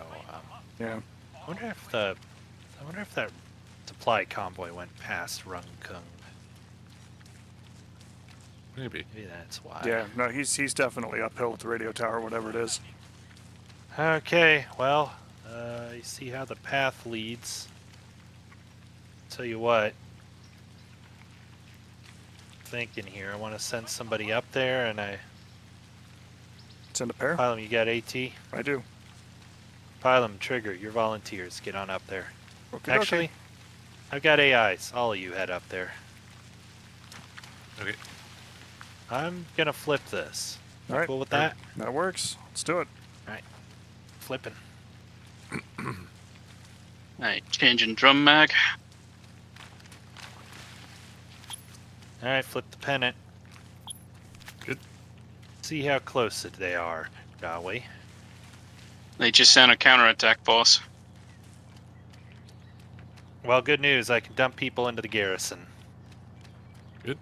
Yeah. I wonder if that supply convoy went past Rungkung. Maybe. Maybe that's why. Yeah, no, he's definitely uphill at the radio tower, whatever it is. Okay. Well, you see how the path leads. Tell you what. Thinking here, I want to send somebody up there, and Send a pair? Pilum, you got AT? I do. Pilum, Trigger, you're volunteers. Get on up there. Okay, Actually, I've got AIs. All of you head up there. Okay. I'm gonna flip this. All right. Cool with that? That works. Let's do it. Flipping. Right, changing drum mag. All right, flip the pennant. Good. See how close they are, shall we? They just sent a counterattack, boss. Well, good news. I can dump people into the garrison. Good.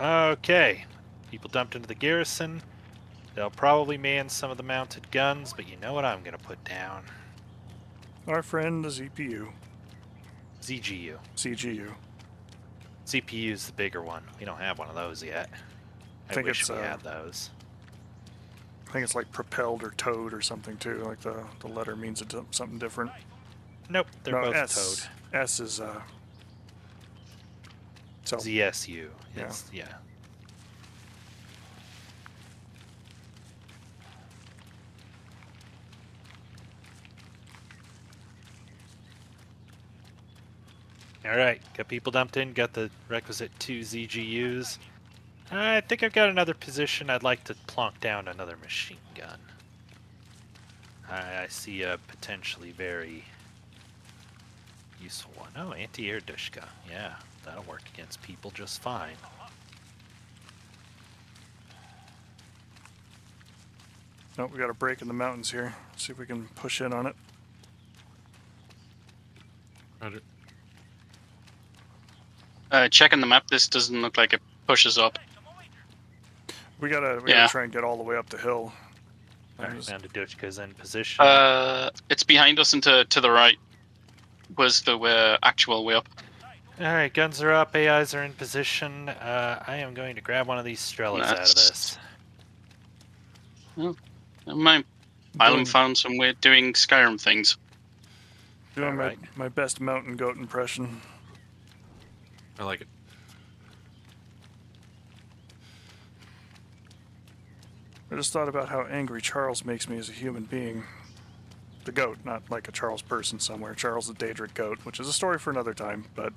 Okay. People dumped into the garrison. They'll probably man some of the mounted guns, but you know what I'm going to put down? Our friend, the ZPU. ZGU. CGU. CPU's the bigger one. We don't have one of those yet. I think wish it's, we had those. I think it's like propelled or towed or something too. Like the letter means something different. Nope, they're no, both S. towed. S is so ZSU. Yeah. It's, yeah. Alright, got people dumped in, got the requisite 2 ZGUs. I think I've got another position. I'd like to plonk down another machine gun. I see a potentially very useful one. Oh, anti-air dushka. Yeah, that'll work against people just fine. no, we got a break in the mountains here. See if we can push in on it. Roger. Checking the map, this doesn't look like it pushes up. We gotta Yeah. try and get all the way up the hill. Alright, now the dushka's in position. It's behind us and to the right was the actual way up. Alright, guns are up, AIs are in position. I am going to grab one of these Strellas out of That's- this. Never mind. Island found some way of doing Skyrim things. Doing Alright. my best mountain goat impression. I like it. I just thought about how angry Charles makes me as a human being. The goat, not like a Charles person somewhere. Charles the Daedric goat, which is a story for another time, but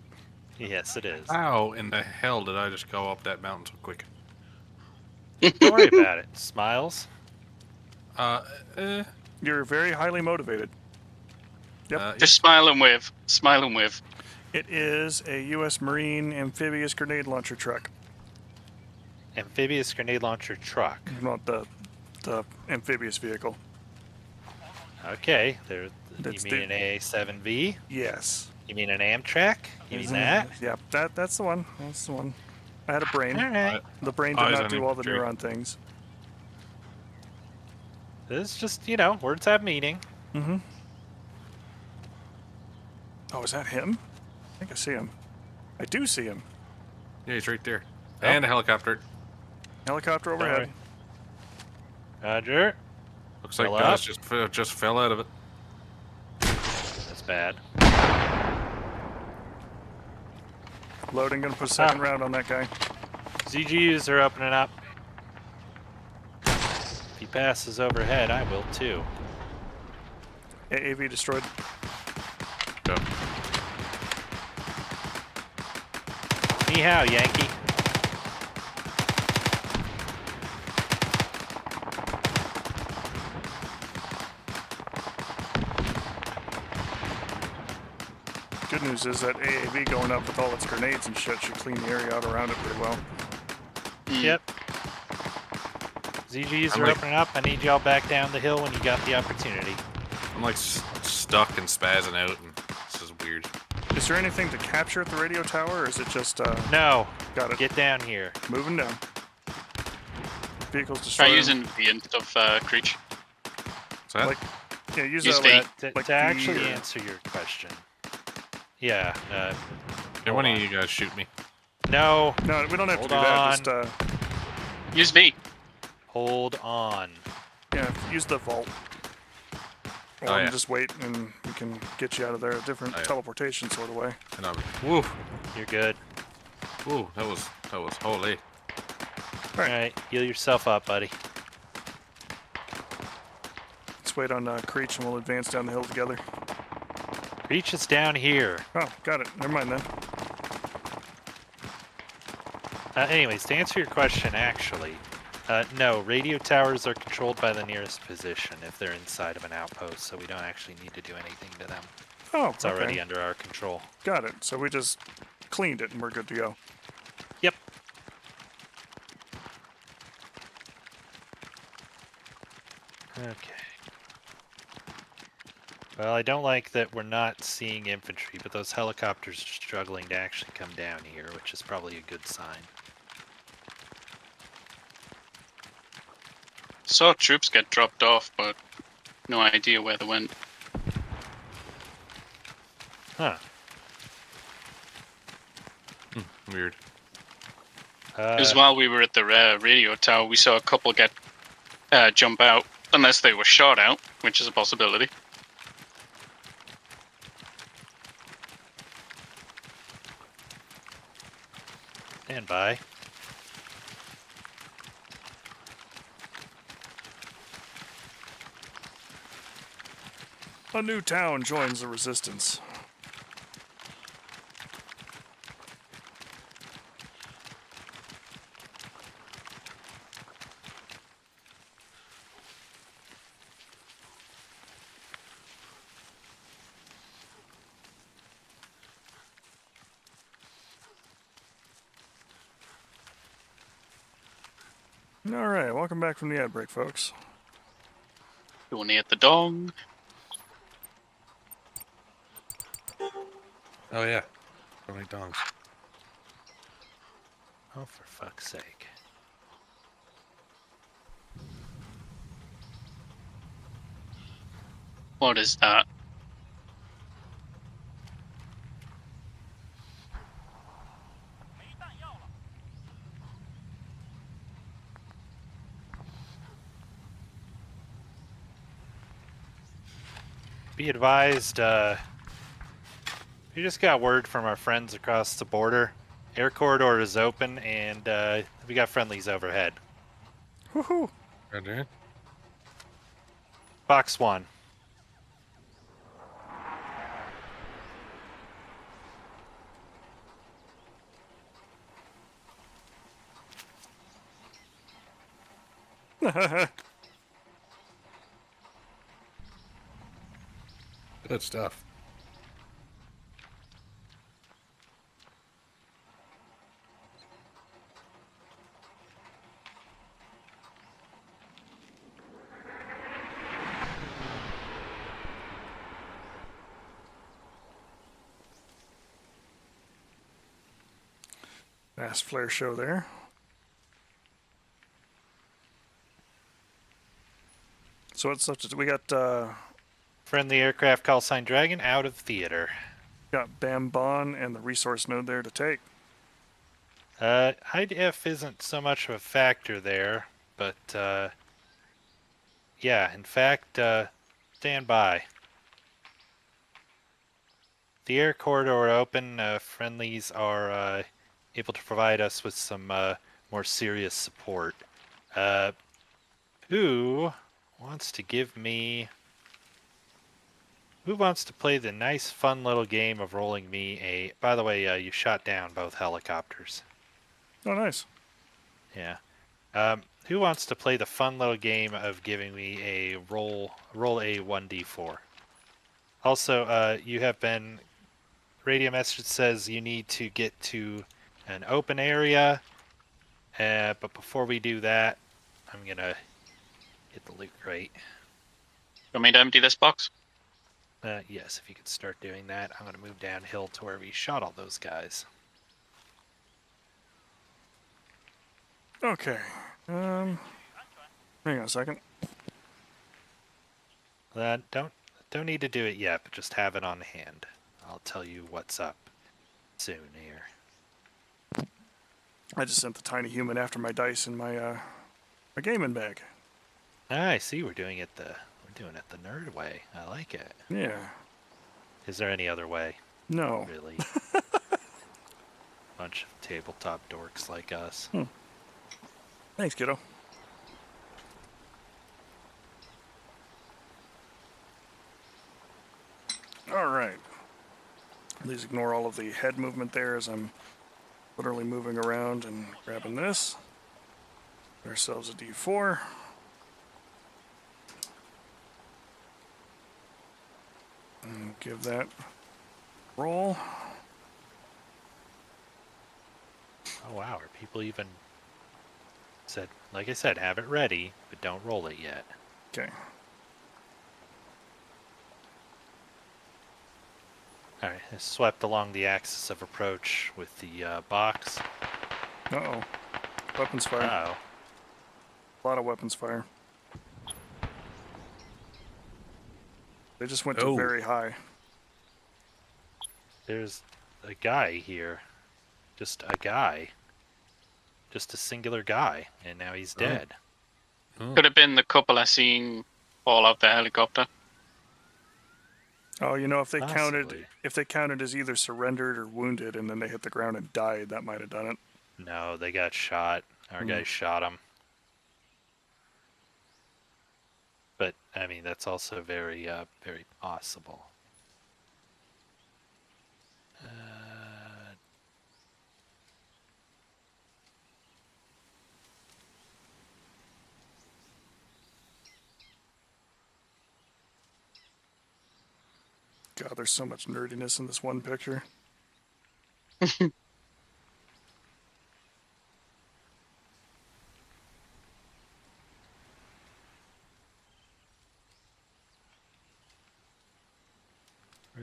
Yes, it is. How in the hell did I just go up that mountain so quick? Don't worry about it. Smiles. Uh, eh, You're very highly motivated. Yep. yeah. Just smile and wave. Smile and wave. It is a U.S. Marine amphibious grenade launcher truck. Amphibious grenade launcher truck. Not the amphibious vehicle. Okay. There. You That's mean an AA-7V? Yes. You mean an Amtrak? You mean that? Yeah, that's the one. That's the one. I had a brain. All right. The brain did Eyes not on do all the infantry. neuron things. This is just, you know, words have meaning. Mm-hmm. Oh, is that him? I think I see him. I do see him. Yeah, he's right there. Oh. And a helicopter. Helicopter overhead. Roger. Looks like Fill guys up. just fell out of it. That's bad. Loading. Gonna put a second round on that guy. ZGUs are opening up. If he passes overhead, I will too. AAV destroyed. Go. Ni hao, Yankee. Good news is that AAV going up with all its grenades and shit should clean the area out around it pretty well. Yep. ZGs I'm are like- opening up. I need y'all back down the hill when you got the opportunity. I'm like stuck and spazzing out, and this is weird. Is there anything to capture at the radio tower, or is it just No. got it? Get down here. Moving down. Vehicles Try destroyed. using the int of Creech. Is that? Like, yeah, use Use that V. like, To, like to actually the, answer your question. Yeah. Yeah, one hold of on. you guys shoot me. No. No, we don't have Hold to do that. Just on. Use V. Hold on. yeah, use the vault. Or Oh, yeah. just wait, and we can get you out of there a different Oh, yeah. teleportation sort of way. And woo, You're good. woo, that was holy. Right. Alright. Heal yourself up, buddy. Let's wait on Creech, and we'll advance down the hill together. Reach is down here. Oh, got it. Never mind then. Anyways, to answer your question, actually, no, radio towers are controlled by the nearest position if they're inside of an outpost, so we don't actually need to do anything to them. Oh, It's already under our control. Got it. So we just cleaned it, and we're good to go. Yep. Okay. Well, I don't like that we're not seeing infantry, but those helicopters are struggling to actually come down here, which is probably a good sign. Saw troops get dropped off, but no idea where they went. Huh. Weird. It was while we were at the radio tower, we saw a couple get jump out, unless they were shot out, which is a possibility. Stand by. A new town joins the resistance. All right, welcome back from the ad break, folks. You want to hit the dong? Oh yeah. So many dongs. Oh, for fuck's sake. What is that? Be advised, we just got word from our friends across the border. Air corridor is open, and we got friendlies overhead. Woohoo! Roger. Box 1. Good stuff. Fast flare show there. So what's up? We got Friendly aircraft call sign Dragon out of theater. Bam Bon and the resource node there to take. IDF isn't so much of a factor there, but yeah, in fact, stand by. The air corridor open. Friendlies are able to provide us with some more serious support. Who wants to give me... Who wants to play the nice, fun little game of rolling me a... By the way, you shot down both helicopters. Oh, nice. Yeah. Who wants to play the fun little game of giving me a roll a 1d4? Also, you have been... Radio message says you need to get to an open area. But before we do that, I'm going to hit the loot crate. Want me to empty this box? Yes, if you could start doing that. I'm going to move downhill to where we shot all those guys. Okay. Hang on a second. Don't need to do it yet, but just have it on hand. I'll tell you what's up soon here. I just sent the tiny human after my dice in my my gaming bag. I see we're doing it the nerd way. I like it. Yeah. Is there any other way? No. Really? Bunch of tabletop dorks like us. Thanks, kiddo. All right. Please ignore all of the head movement there as I'm literally moving around and grabbing this. Get ourselves a D4. And give that roll. Oh wow, are people even said, like I said, have it ready, but don't roll it yet. Okay. Alright, I swept along the axis of approach with the box. Uh-oh. Weapons fire. Uh-oh. A lot of weapons fire. They just went to Oh. very high. There's a guy here. Just a guy. Just a singular guy, and now he's dead. Oh. Could have been the couple I seen fall out the helicopter. Oh, you know, if they Possibly. counted as either surrendered or wounded, and then they hit the ground and died, that might have done it. No, they got shot. Our guys shot him. But I mean, that's also very, very possible. God, there's so much nerdiness in this one picture. Where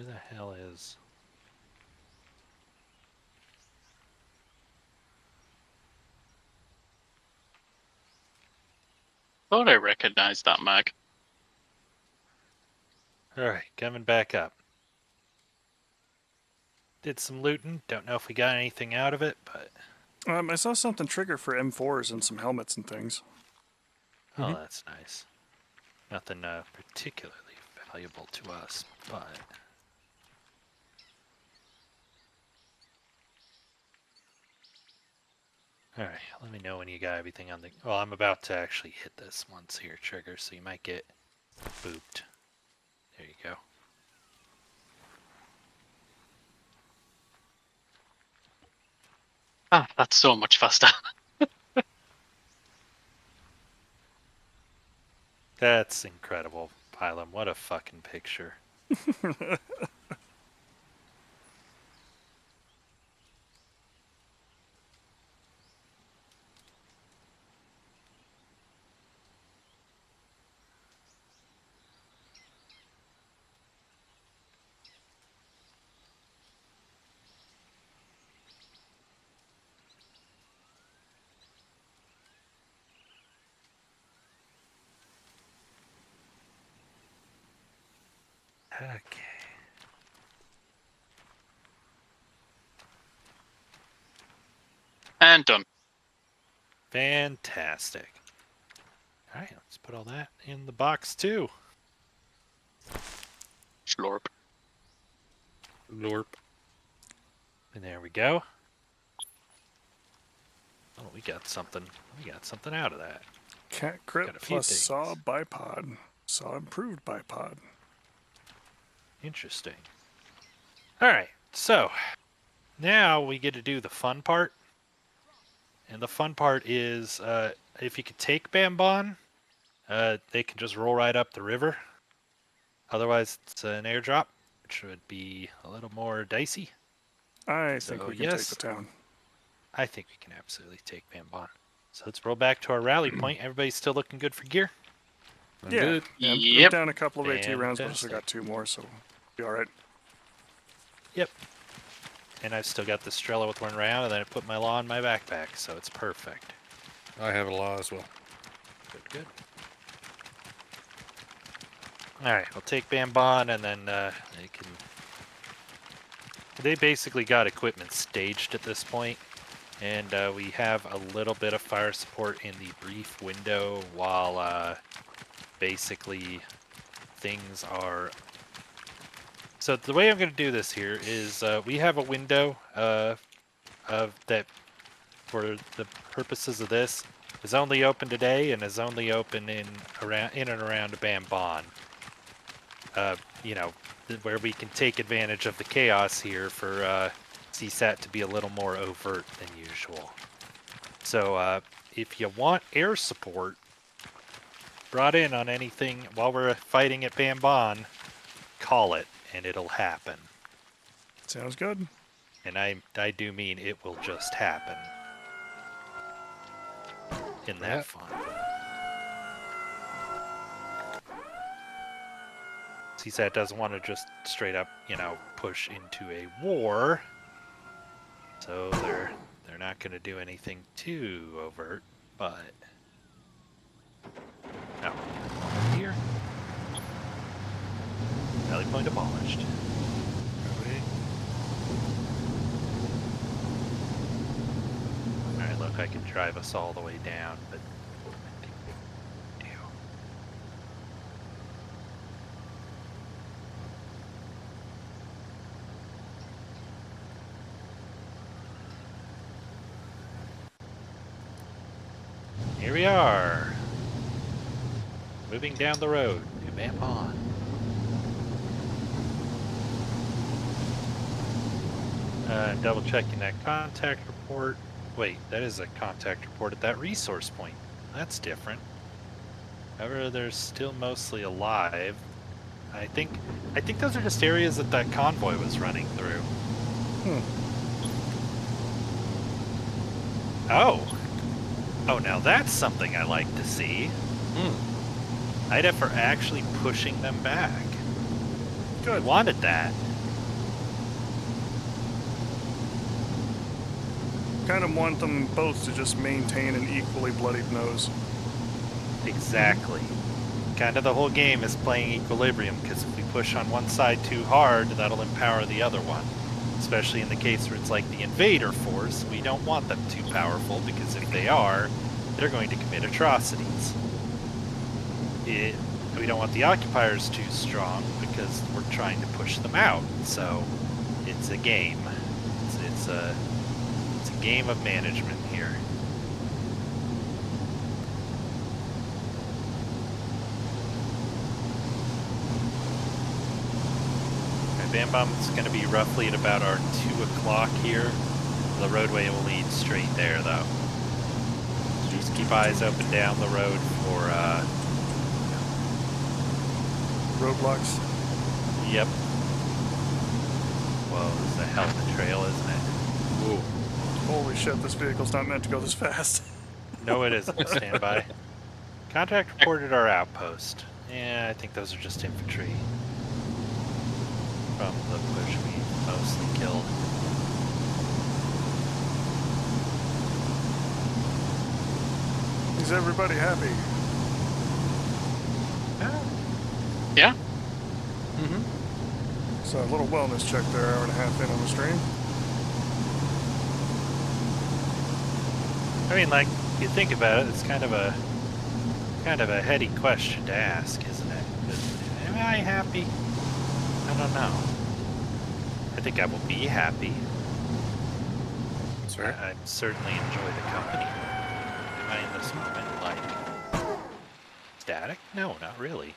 the hell is... Thought I recognized that mag. Alright, coming back up. Did some looting. Don't know if we got anything out of it, but... I saw something trigger for M4s and some helmets and things. Oh, that's nice. Nothing particularly valuable to us, but... Alright, let me know when you got everything on the... Well, I'm about to actually hit this once here, trigger, so you might get booped. There you go. Ah, that's so much faster. That's incredible, Pylum. What a fucking picture. Okay. And done. Fantastic. All right, let's put all that in the box too. Slorp. Lorp. And there we go. Oh, we got something. We got something out of that. Cat Got grip a few plus things. saw bipod. Saw improved bipod. Interesting. All right, so now we get to do the fun part. And the fun part is if you could take Bambon, they can just roll right up the river. Otherwise, it's an airdrop, which would be a little more dicey. I think So, we can take yes. the town. I think we can absolutely take Bambon. So let's roll back to our rally point. Everybody's still looking good for gear? I'm Yeah. good. Yeah, we've Yep. down a couple of AT rounds, but I still Fantastic. got 2 more, so be all right. Yep. And I've still got the Strela with 1 round, and then I put my law in my backpack, so it's perfect. I have a law as well. Good, good. Alright, we'll take Bambon, and then they can... They basically got equipment staged at this point, and we have a little bit of fire support in the brief window while basically things are... So the way I'm going to do this here is we have a window of that, for the purposes of this, is only open today and is only open in and around Bambon. You know, where we can take advantage of the chaos here for CSAT to be a little more overt than usual. So if you want air support brought in on anything while we're fighting at Bambon, call it and it'll happen. Sounds good. And I do mean it will just happen. In that Yeah. fun. CSAT doesn't want to just straight up, you know, push into a war. So they're not going to do anything too overt, but no. Here. Rally point abolished. Alright, look, I can drive us all the way down, but I think we do. Here we are. Moving down the road to Bambon. Double checking that contact report. Wait, that is a contact report at that resource point. That's different. However, they're still mostly alive. I think those are just areas that convoy was running through. Oh, now that's something I like to see. I'd for actually pushing them back. Good. I wanted that. Kind of want them both to just maintain an equally bloodied nose. Exactly. Kind of the whole game is playing equilibrium, because if we push on one side too hard, that'll empower the other one. Especially in the case where it's like the invader force, we don't want them too powerful, because if they are, they're going to commit atrocities. We don't want the occupiers too strong, because we're trying to push them out. So, it's a game. It's a game of management here. Bambom's going to be roughly at about our 2 o'clock here. The roadway will lead straight there, though. Just keep eyes open down the road for roadblocks. Yep. Whoa, this is a hell of a trail, isn't it? Whoa. Holy shit, this vehicle's not meant to go this fast. No, it isn't. Stand by. Contact reported our outpost. Yeah, I think those are just infantry. From the push we mostly killed. Is everybody happy? Yeah. Mm-hmm. So a little wellness check there, hour and a half in on the stream. I mean, like, you think about it, it's kind of a heady question to ask, isn't it? 'Cause, am I happy? I don't know. I think I will be happy. That's fair. I certainly enjoy the company. Am I in this moment like static? No, not really.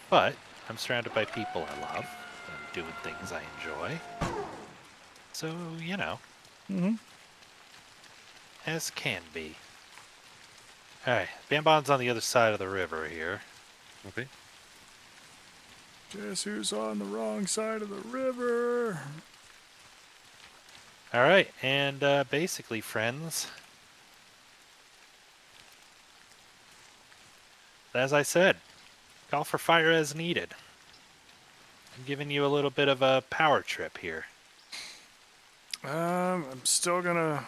But I'm surrounded by people I love. I'm doing things I enjoy. So, you know, Mm-hmm. as can be. Alright, Bambon's on the other side of the river here. Okay. Guess who's on the wrong side of the river? Alright, and basically, friends, as I said, call for fire as needed. I'm giving you a little bit of a power trip here. I'm still gonna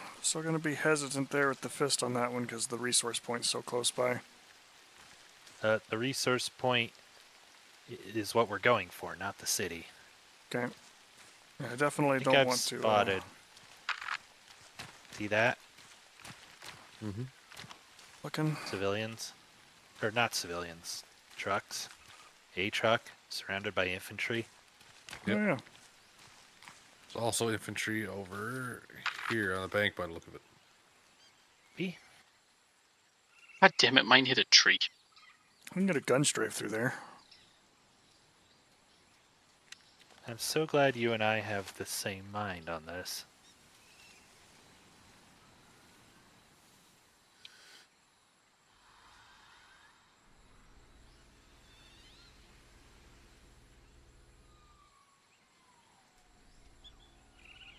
be hesitant there with the fist on that one because the resource point's so close by. The resource point is what we're going for, not the city. Okay. I definitely I think don't I've want to. spotted. See that? Mm-hmm. Looking. Civilians. Or not civilians. Trucks. A truck surrounded by infantry. Yep. Oh, yeah. There's also infantry over here on the bank by the look of it. B. God damn it, mine hit a tree. I can get a gun strafe through there. I'm so glad you and I have the same mind on this.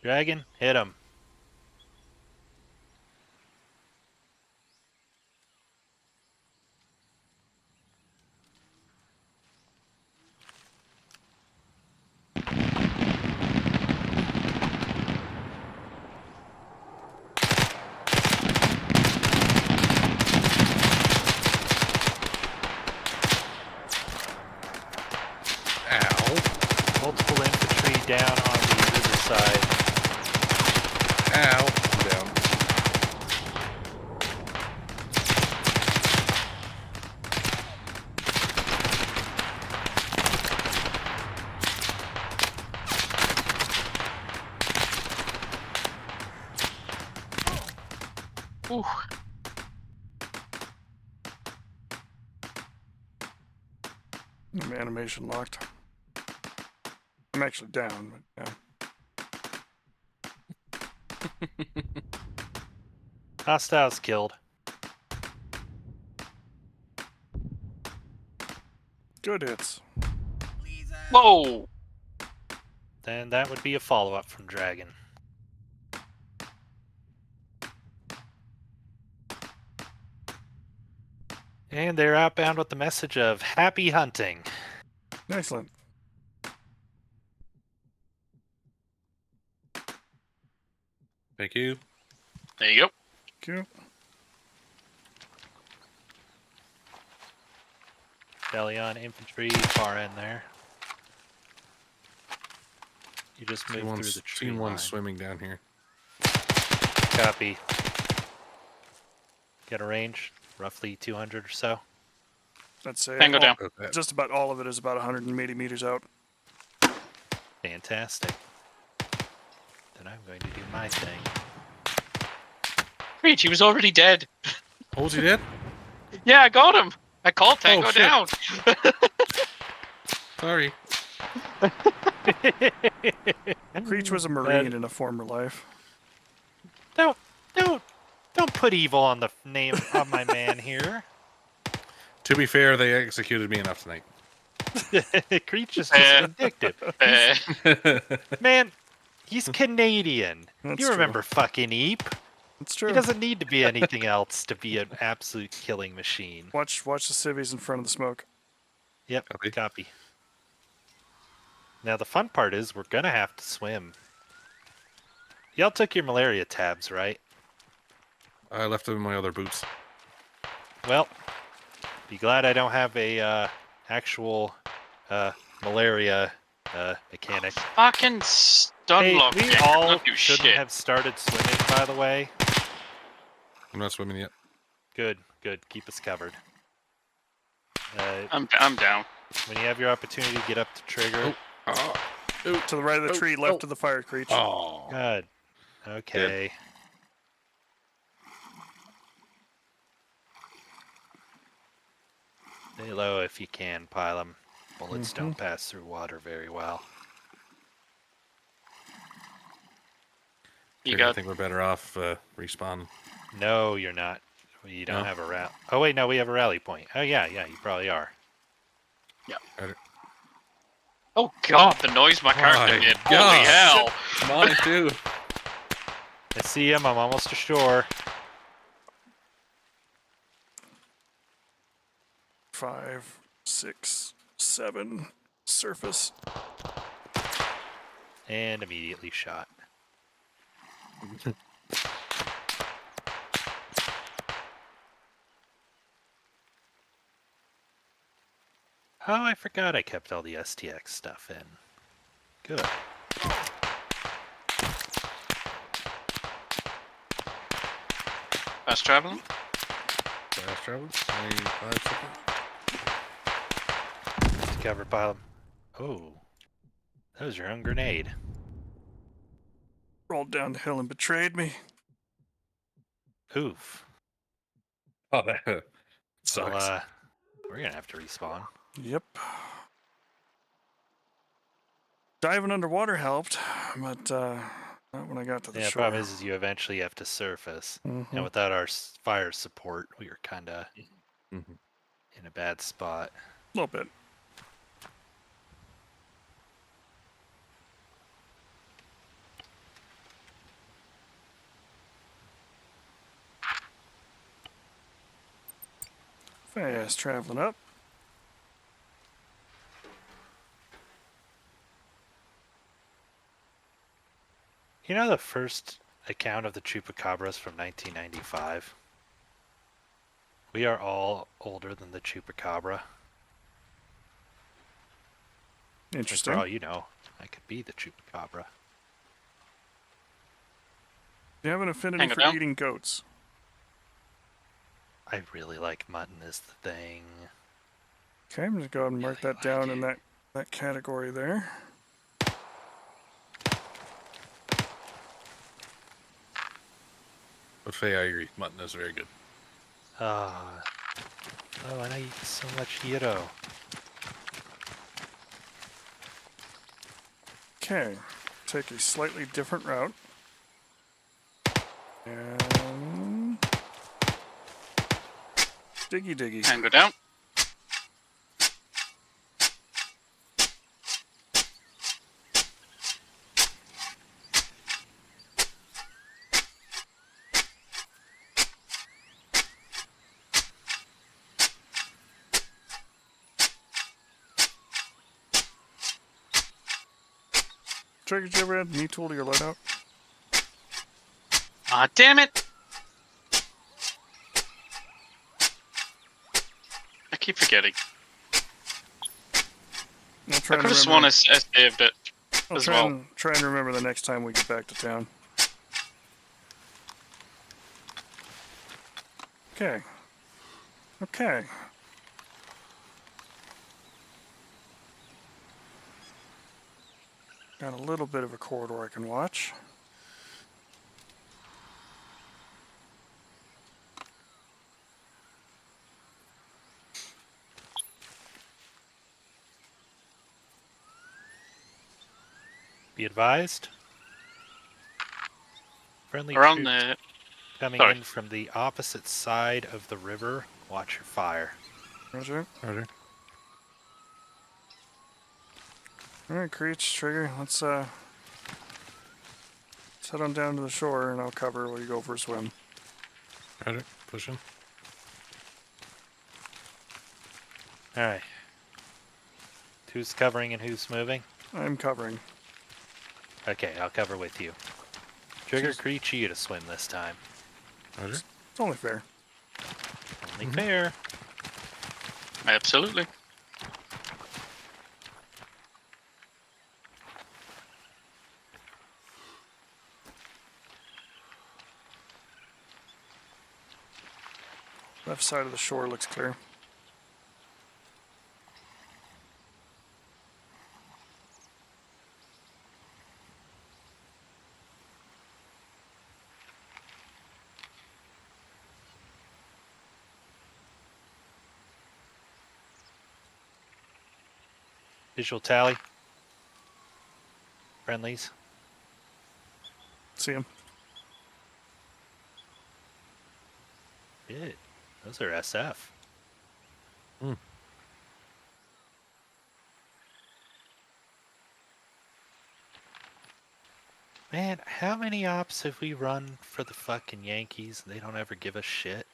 Dragon, hit him. Ow. Multiple infantry down on the riverside. Ow. I'm down. Ooh. I'm animation locked. I'm actually down, but yeah. Hostiles killed. Good hits. Whoa! Then that would be a follow-up from Dragon. And they're outbound with the message of happy hunting. Excellent. Thank you. There you go. Cute. Bellion infantry, far end there. You just moved through the tree Seen one line. swimming down here. Copy. Get a range, roughly 200 or so. I'd say Tango down. Okay. just about all of it is about 180 meters out. Fantastic. Then I'm going to do my thing. Great, he was already dead. Oh, was he dead? Yeah, I got him. I called Tango shit. down. Sorry. Creech was a Marine in a former life. Don't put evil on the name of my man here. To be fair, they executed me enough tonight. Creech is just vindictive. Man, he's Canadian. That's You true. remember fucking Eep? It's true. He doesn't need to be anything else to be an absolute killing machine. Watch the civvies in front of the smoke. Yep, Copy. copy. Now the fun part is we're gonna have to swim. Y'all took your malaria tabs, right? I left them in my other boots. Well, be glad I don't have a actual malaria mechanic. Fucking stun Hey, lock we game. all Don't do shouldn't shit. have started swimming, by the way. I'm not swimming yet. Good, good. Keep us covered. I'm down. When you have your opportunity, get up to trigger. Oh. To the right of the tree, left of the fire, Creech. Oh. Good. Okay. Stay low if you can, Pilum. Bullets don't pass through water very well. You I got think we're better off respawn. No, you're not. You don't No? have a rally. Oh wait, no, we have a rally point. Oh yeah, you probably are. Better. Oh god, the noise my character My made. God. Holy hell! Mine too. I see him. I'm almost ashore. 5, 6, 7. Surface. And immediately shot. Oh, I forgot I kept all the STX stuff in. Good. Fast traveling? Fast travel. 25 seconds. Cover pile. Oh, that was your own grenade. Rolled down the hill and betrayed me. Oof. Oh, that sucks. Well, we're gonna have to respawn. Yep. Diving underwater helped, but not when I got to the Yeah, the shore. problem is you eventually have to surface. Mhm. And without our fire support, we were kind of Mhm. in a bad spot. A little bit. Fast traveling up. You know the first account of the Chupacabras from 1995? We are all older than the Chupacabra. Like, Interesting. for all you know, I could be the Chupacabra. Do you have an affinity Hang it for down. eating goats? I really like mutton is the thing. Okay, I'm going to go ahead and mark Really that down like in that category there. But Faye, I agree. Mutton is very good. Ah. Oh, and I eat so much hero. Okay, take a slightly different route. And diggy. And go down. Trigger, did you ever add knee tool to your loadout? Ah, damn it! I keep forgetting. I'll try I and could have remember. sworn I saved it I'll as try well. and remember the next time we get back to town. Okay. Got a little bit of a corridor I can watch. Be advised. Friendly Around troops the. coming Sorry. in from the opposite side of the river. Watch your fire. Roger. Roger. All right, Creech, Trigger, let's head on down to the shore, and I'll cover while you go for a swim. Roger. Pushing. All right. Who's covering and who's moving? I'm covering. Okay, I'll cover with you. Trigger, Creech, you to swim this time. Roger. It's only fair. Only fair. Absolutely. Left side of the shore looks clear. Visual tally. Friendlies. See him. Good. Those are SF. Man, how many ops have we run for the fucking Yankees and they don't ever give us shit?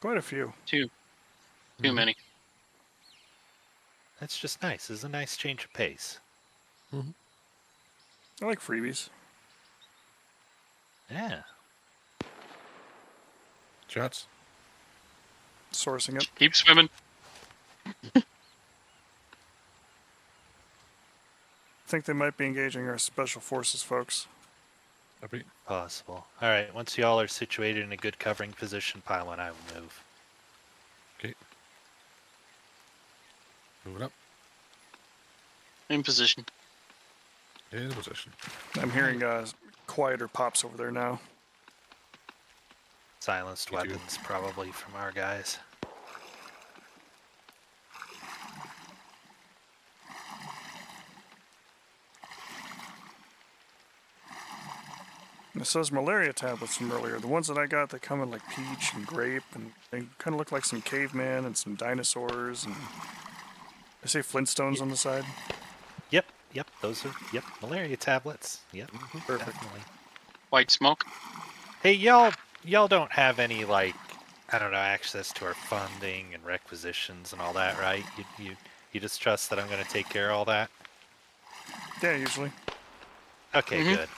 Quite a few. Too Mm-hmm. many. That's just nice. It's a nice change of pace. I like freebies. Yeah. Shots. Sourcing it. Keep swimming. I think they might be engaging our special forces folks. Copy. Possible. Alright, once y'all are situated in a good covering position, pile and I will move. Okay. Moving up. In position. In position. I'm hearing quieter pops over there now. Silenced Me too. weapons, probably, from our guys. This says malaria tablets from earlier. The ones that I got, they come in like peach and grape, and they kind of look like some caveman and some dinosaurs, and I say Flintstones on the side. Yep, those are, malaria tablets. Yep, Perfect. definitely. White smoke. Hey, y'all don't have any, like, I don't know, access to our funding and requisitions and all that, right? You just trust that I'm going to take care of all that? Yeah, usually. Okay, Mhm. good.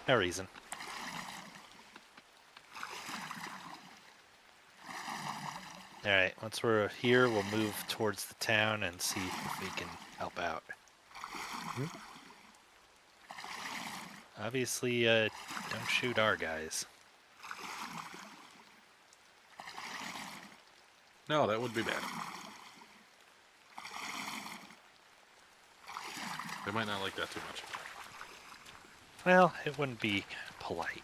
No reason. Alright, once we're here, we'll move towards the town and see if we can help out. Obviously, don't shoot our guys. No, that would be bad. They might not like that too much. Well, it wouldn't be polite.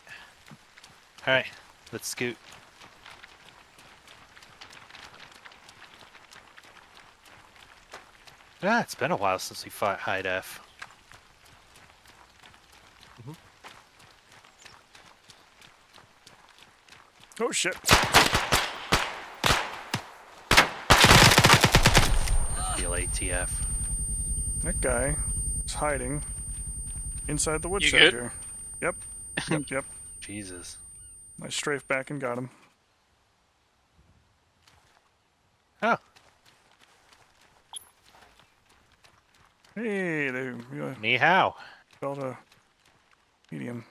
Alright, let's scoot. Ah, it's been a while since we fought high def. Oh shit. Feel ATF. That guy is hiding inside the You woodshed good? here. Yep. Yep. Jesus. I strafed back and got him. Oh, Hey, they ni hao. felt a medium.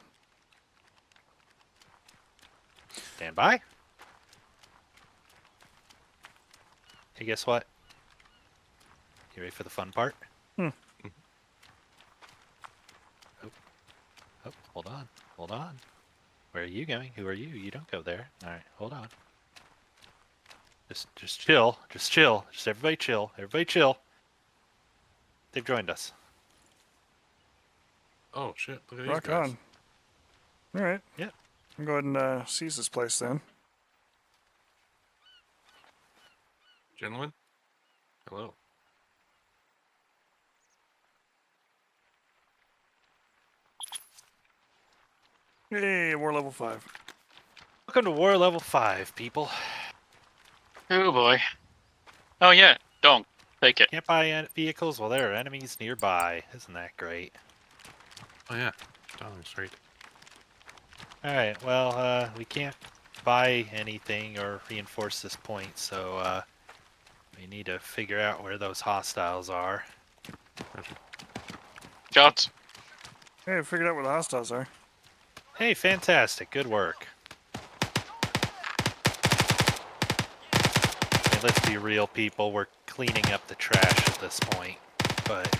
Stand by. Hey, guess what? You ready for the fun part? Hmm. Oh, hold on. Hold on. Where are you going? Who are you? You don't go there. Alright, hold on. Just chill. Just chill. Just everybody chill. Everybody chill. They've joined us. Oh shit! Look at these Rock guys. on. Alright. Yep. I'll go ahead and seize this place then. Gentlemen. Hello. Hey, we're level 5. Welcome to War Level 5, people. Oh boy. Oh yeah, Dong. Take it. Can't buy vehicles while there are enemies nearby. Isn't that great? Oh yeah, that's right. Alright, well, we can't buy anything or reinforce this point, so, we need to figure out where those hostiles are. Shots. Hey, I figured out where the hostiles are. Hey, fantastic. Good work. And let's be real, people. We're cleaning up the trash at this point. But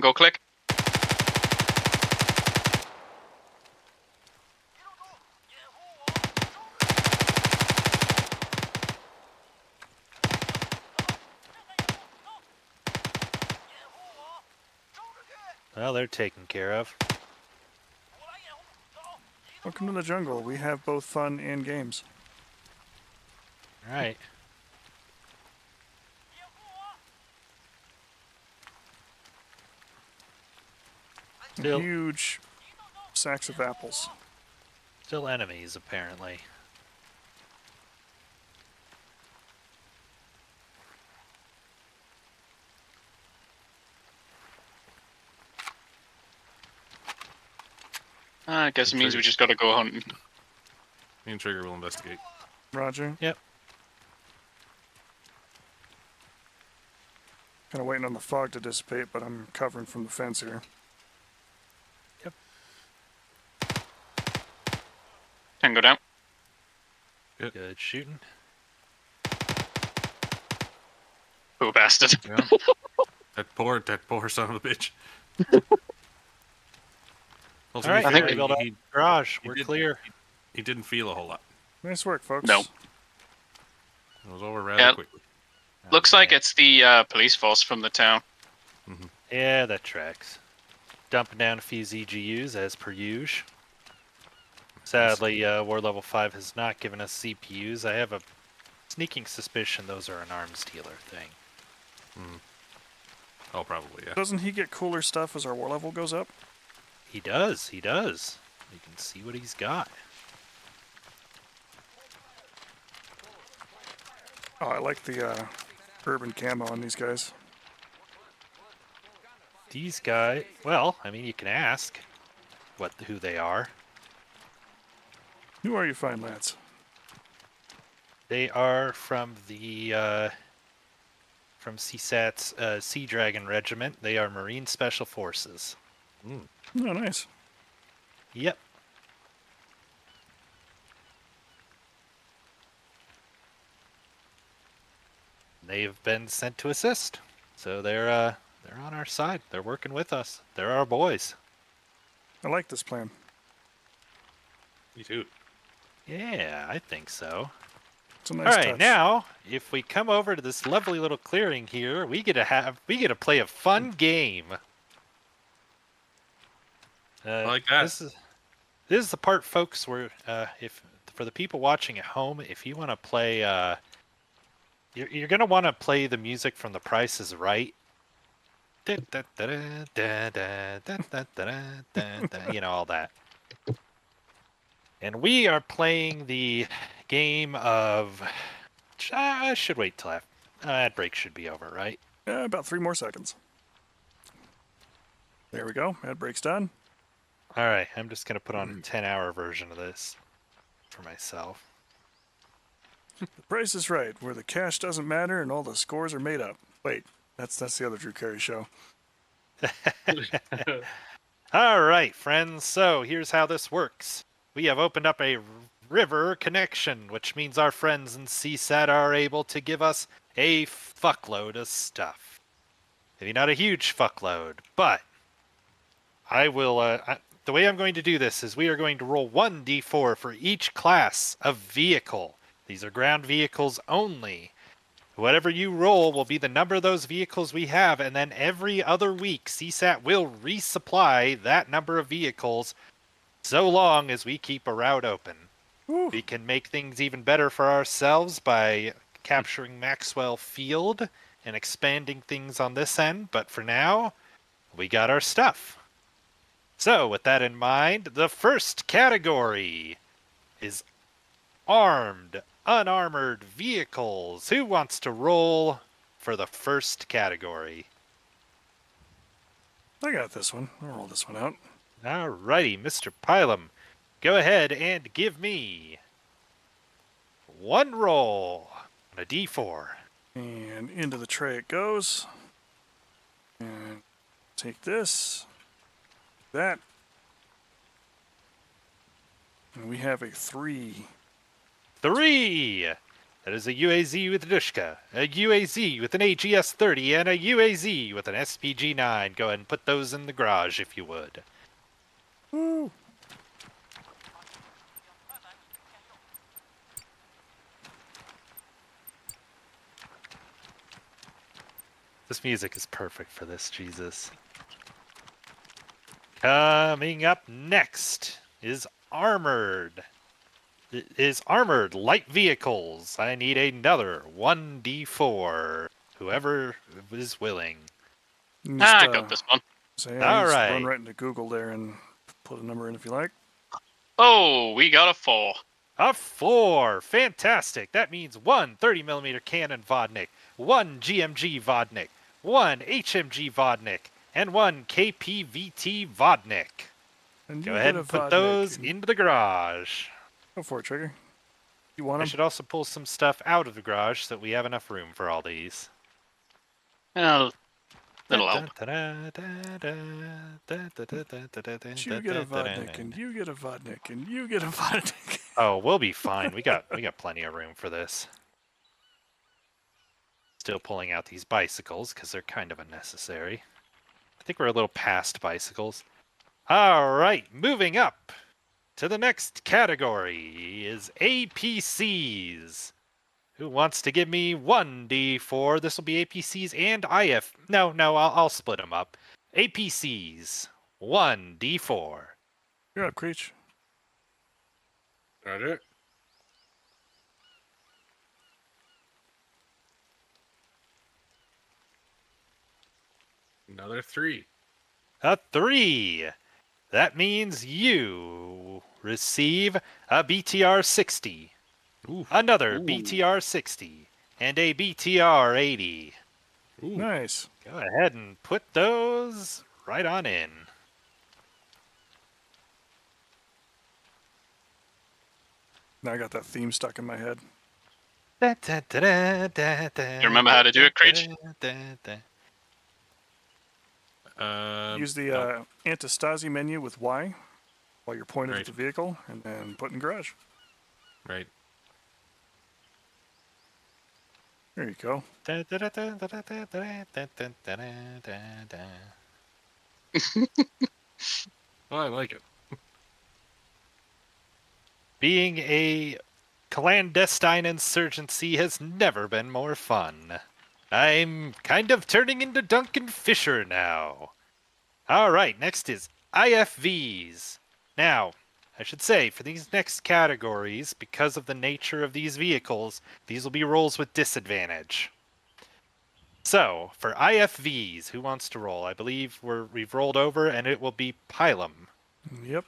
Go click. well, they're taken care of. Welcome to the jungle. We have both fun and games. Alright. Still, Huge sacks of apples. still enemies, apparently. I guess it means we just gotta go hunting. Me and Trigger will investigate. Roger. Yep. Kind of waiting on the fog to dissipate, but I'm covering from the fence here. Can go down. Good shooting. Poor bastard. Yeah. that poor son of a bitch. Also, Alright, I think we built up garage. We're clear. He didn't feel a whole lot. Nice work, folks. No. It was over rather Yeah. quickly. Looks like it's the police force from the town. Yeah, that tracks. Dumping down a few ZGUs as per usual. Sadly, War Level 5 has not given us CPUs. I have a sneaking suspicion those are an arms dealer thing. Oh, probably, yeah. Doesn't he get cooler stuff as our war level goes up? He does, he does. You can see what he's got. Oh, I like the urban camo on these guys. These guys, well, I mean, you can ask who they are. Who are you, fine lads? They are from the from CSAT's Sea Dragon Regiment. They are Marine Special Forces. Oh, nice. Yep. They've been sent to assist, so they're on our side. They're working with us. They're our boys. I like this plan. Me too. Yeah, I think so. It's a nice All right, touch. now if we come over to this lovely little clearing here, we get to play a fun game. I like that. This is the part, folks, where if for the people watching at home, if you want to play, you're gonna want to play the music from The Price is Right. You know, all that. And we are playing the game of. I should wait till ad break should be over, right? About 3 more seconds. There we go. Ad break's done. All right, I'm just gonna put on a 10-hour version of this for myself. The Price is Right, where the cash doesn't matter and all the scores are made up. Wait, that's the other Drew Carey show. All right, friends. So here's how this works. We have opened up a river connection, which means our friends in CSAT are able to give us a fuckload of stuff. Maybe not a huge fuckload, but I will. The way I'm going to do this is we are going to roll 1d4 for each class of vehicle. These are ground vehicles only. Whatever you roll will be the number of those vehicles we have, and then every other week, CSAT will resupply that number of vehicles so long as we keep a route open. Whew. We can make things even better for ourselves by capturing Maxwell Field and expanding things on this end, but for now, we got our stuff. So, with that in mind, the first category is armed unarmored vehicles. Who wants to roll for the first category? I got this one. I'll roll this one out. Alrighty, Mr. Pilum, go ahead and give me one roll on a d4. And into the tray it goes. And take this, that. And we have a 3. 3! That is a UAZ with a Dushka, a UAZ with an AGS-30, and a UAZ with an SPG-9. Go ahead and put those in the garage if you would. Woo! This music is perfect for this, Jesus. Coming up next is armored. Light vehicles. I need another 1d4. Whoever is willing. You just, I got this one. Say, All just right. run right into Google there and put a number in if you like. Oh, we got a 4. A 4. Fantastic. That means 1 30mm cannon Vodnik, 1 GMG Vodnik, 1 HMG Vodnik, and 1 KPVT Vodnik. And Go you ahead get a and put Vodnik those and- into the garage. Go for it, Trigger. You want I them? should also pull some stuff out of the garage so that we have enough room for all these. Well, that'll help. You get a Vodnik, and you get a Vodnik, and you get a Vodnik. Oh, we'll be fine. We got plenty of room for this. Still pulling out these bicycles because they're kind of unnecessary. I think we're a little past bicycles. All right, moving up to the next category is APCs. Who wants to give me 1d4? This will be APCs and IF. No, I'll split them up. APCs, 1d4. You're up, Creech. Got it. Another 3. A 3. That means you receive a BTR 60, Ooh. another Ooh. BTR 60, and a BTR 80. Ooh. Nice. Go ahead and put those right on in. Now I got that theme stuck in my head. You remember how to do it, Creech? Use the no. Antistasi menu with Y while you're pointed Right. at the vehicle, and then put in garage. Right. There you go. Oh, I like it. Being a clandestine insurgency has never been more fun. I'm kind of turning into Duncan Fisher now. Alright, next is IFVs. Now, I should say, for these next categories, because of the nature of these vehicles, these will be rolls with disadvantage. So, for IFVs, who wants to roll? I believe we've rolled over, and it will be Pilum. Yep.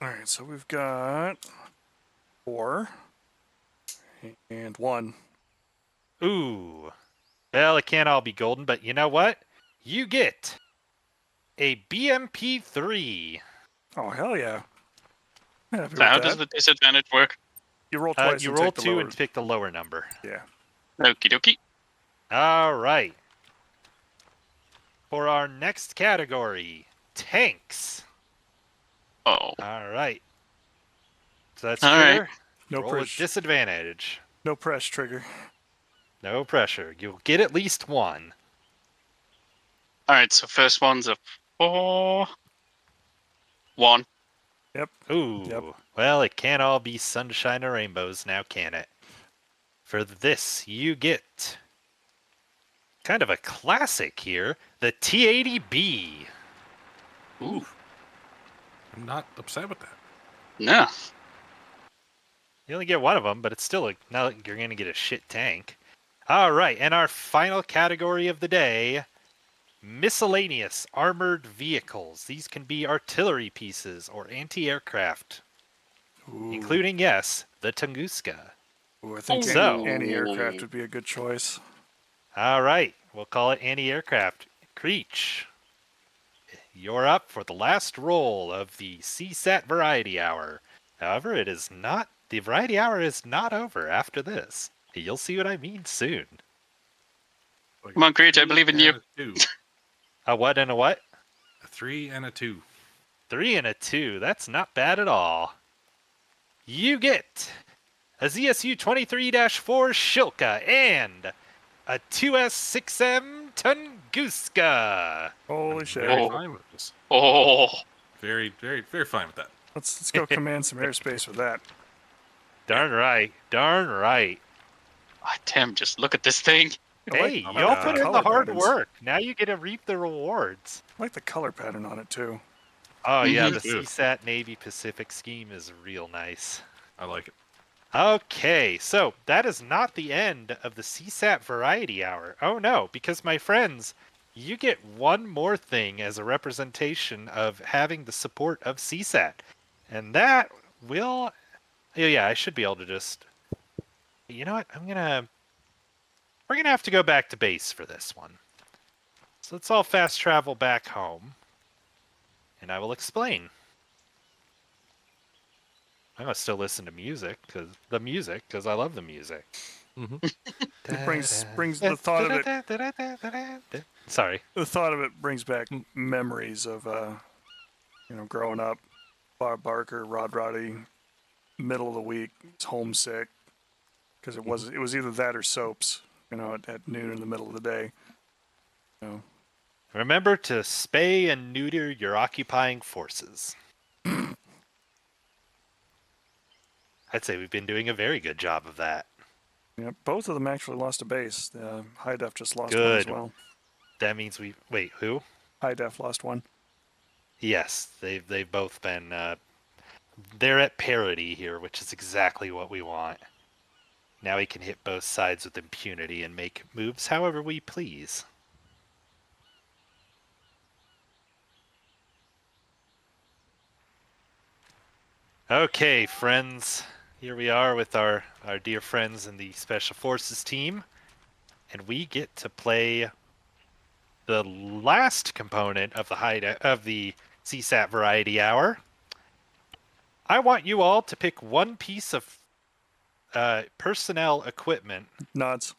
All right, so we've got 4 and 1. Ooh. Well, it can't all be golden, but you know what? You get a BMP3. Oh, hell yeah. Happy So how with does that. the disadvantage work? You roll twice You and roll take the 2 lower. and pick the lower number. Yeah. Okie dokie. All right. For our next category, tanks. Oh. All right. So that's All right. trigger. No Roll with press. disadvantage. No press trigger. No pressure. You'll get at least one. Alright, so first one's a 4. 1. Yep. Ooh. Yep. Well, it can't all be sunshine or rainbows now, can it? For this, you get kind of a classic here, the T-80B. Ooh. I'm not upset with that. No. You only get one of them, but it's still not like you're going to get a shit tank. All right, and our final category of the day, miscellaneous armored vehicles. These can be artillery pieces or anti-aircraft, Ooh. including, yes, the Tunguska. Ooh, I think So- anti-aircraft would be a good choice. All right, we'll call it anti-aircraft. Creech, you're up for the last roll of the CSAT Variety Hour. However, it is not. The Variety Hour is not over after this. You'll see what I mean soon. Like Come on, Creech, I a believe in 3 you. and a 2. A what and a what? A 3 and a 2. 3 and a 2. That's not bad at all. You get a ZSU 23-4 Shilka and a 2S6M Tunguska. Holy I'm shit! very Oh. fine with this. Oh, Very, very, very fine with that. Let's go command some airspace with that. Darn right. Darn right. Tim, just look at this thing. Hey, oh my y'all God. put in the Color hard patterns. work. Now you get to reap the rewards. I like the color pattern on it too. Oh yeah, Mhm. the Good. CSAT Navy Pacific scheme is real nice. I like it. Okay, so that is not the end of the CSAT Variety Hour. Oh no, because my friends, you get one more thing as a representation of having the support of CSAT. And that will... Yeah, I should be able to just... You know what? We're gonna have to go back to base for this one. So let's all fast travel back home. And I will explain. I must still listen to music, because I love the music. Mm-hmm. It brings the thought of it. Sorry. The thought of it brings back memories of growing up. Bob Barker, Rod Roddy, middle of the week, it's homesick because it was either that or soaps. At noon in the middle of the day. Remember to spay and neuter your occupying forces. I'd say we've been doing a very good job of that. Yeah, both of them actually lost a base. High Def just lost one Good. as well. That means we... Wait, who? High Def lost one. Yes, they've both been... they're at parity here, which is exactly what we want. Now we can hit both sides with impunity and make moves however we please. Okay, friends. Here we are with our dear friends in the Special Forces team. And we get to play the last component of the CSAT Variety Hour. I want you all to pick one piece of personnel equipment. Nods.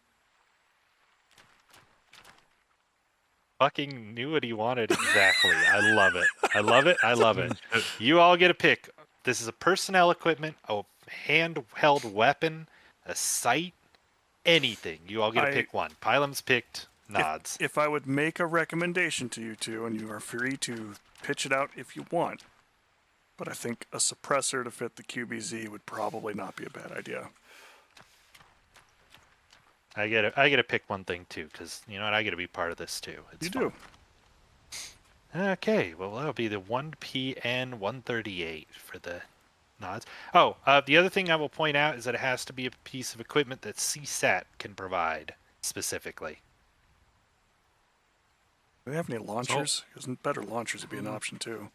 Fucking knew what he wanted exactly. I love it. I love it. I love it. You all get a pick. This is a personnel equipment, a handheld weapon, a sight, anything. You all get to pick one. Pylam's picked Nods. If I would make a recommendation to you two, and you are free to pitch it out if you want, but I think a suppressor to fit the QBZ would probably not be a bad idea. I get to pick one thing too, because you know what? I get to be part of this too. It's You fun. do. Okay, well that'll be the 1PN 138 for the Nods. Oh, the other thing I will point out is that it has to be a piece of equipment that CSAT can provide specifically. Do they have any launchers? Because better launchers would be an option too.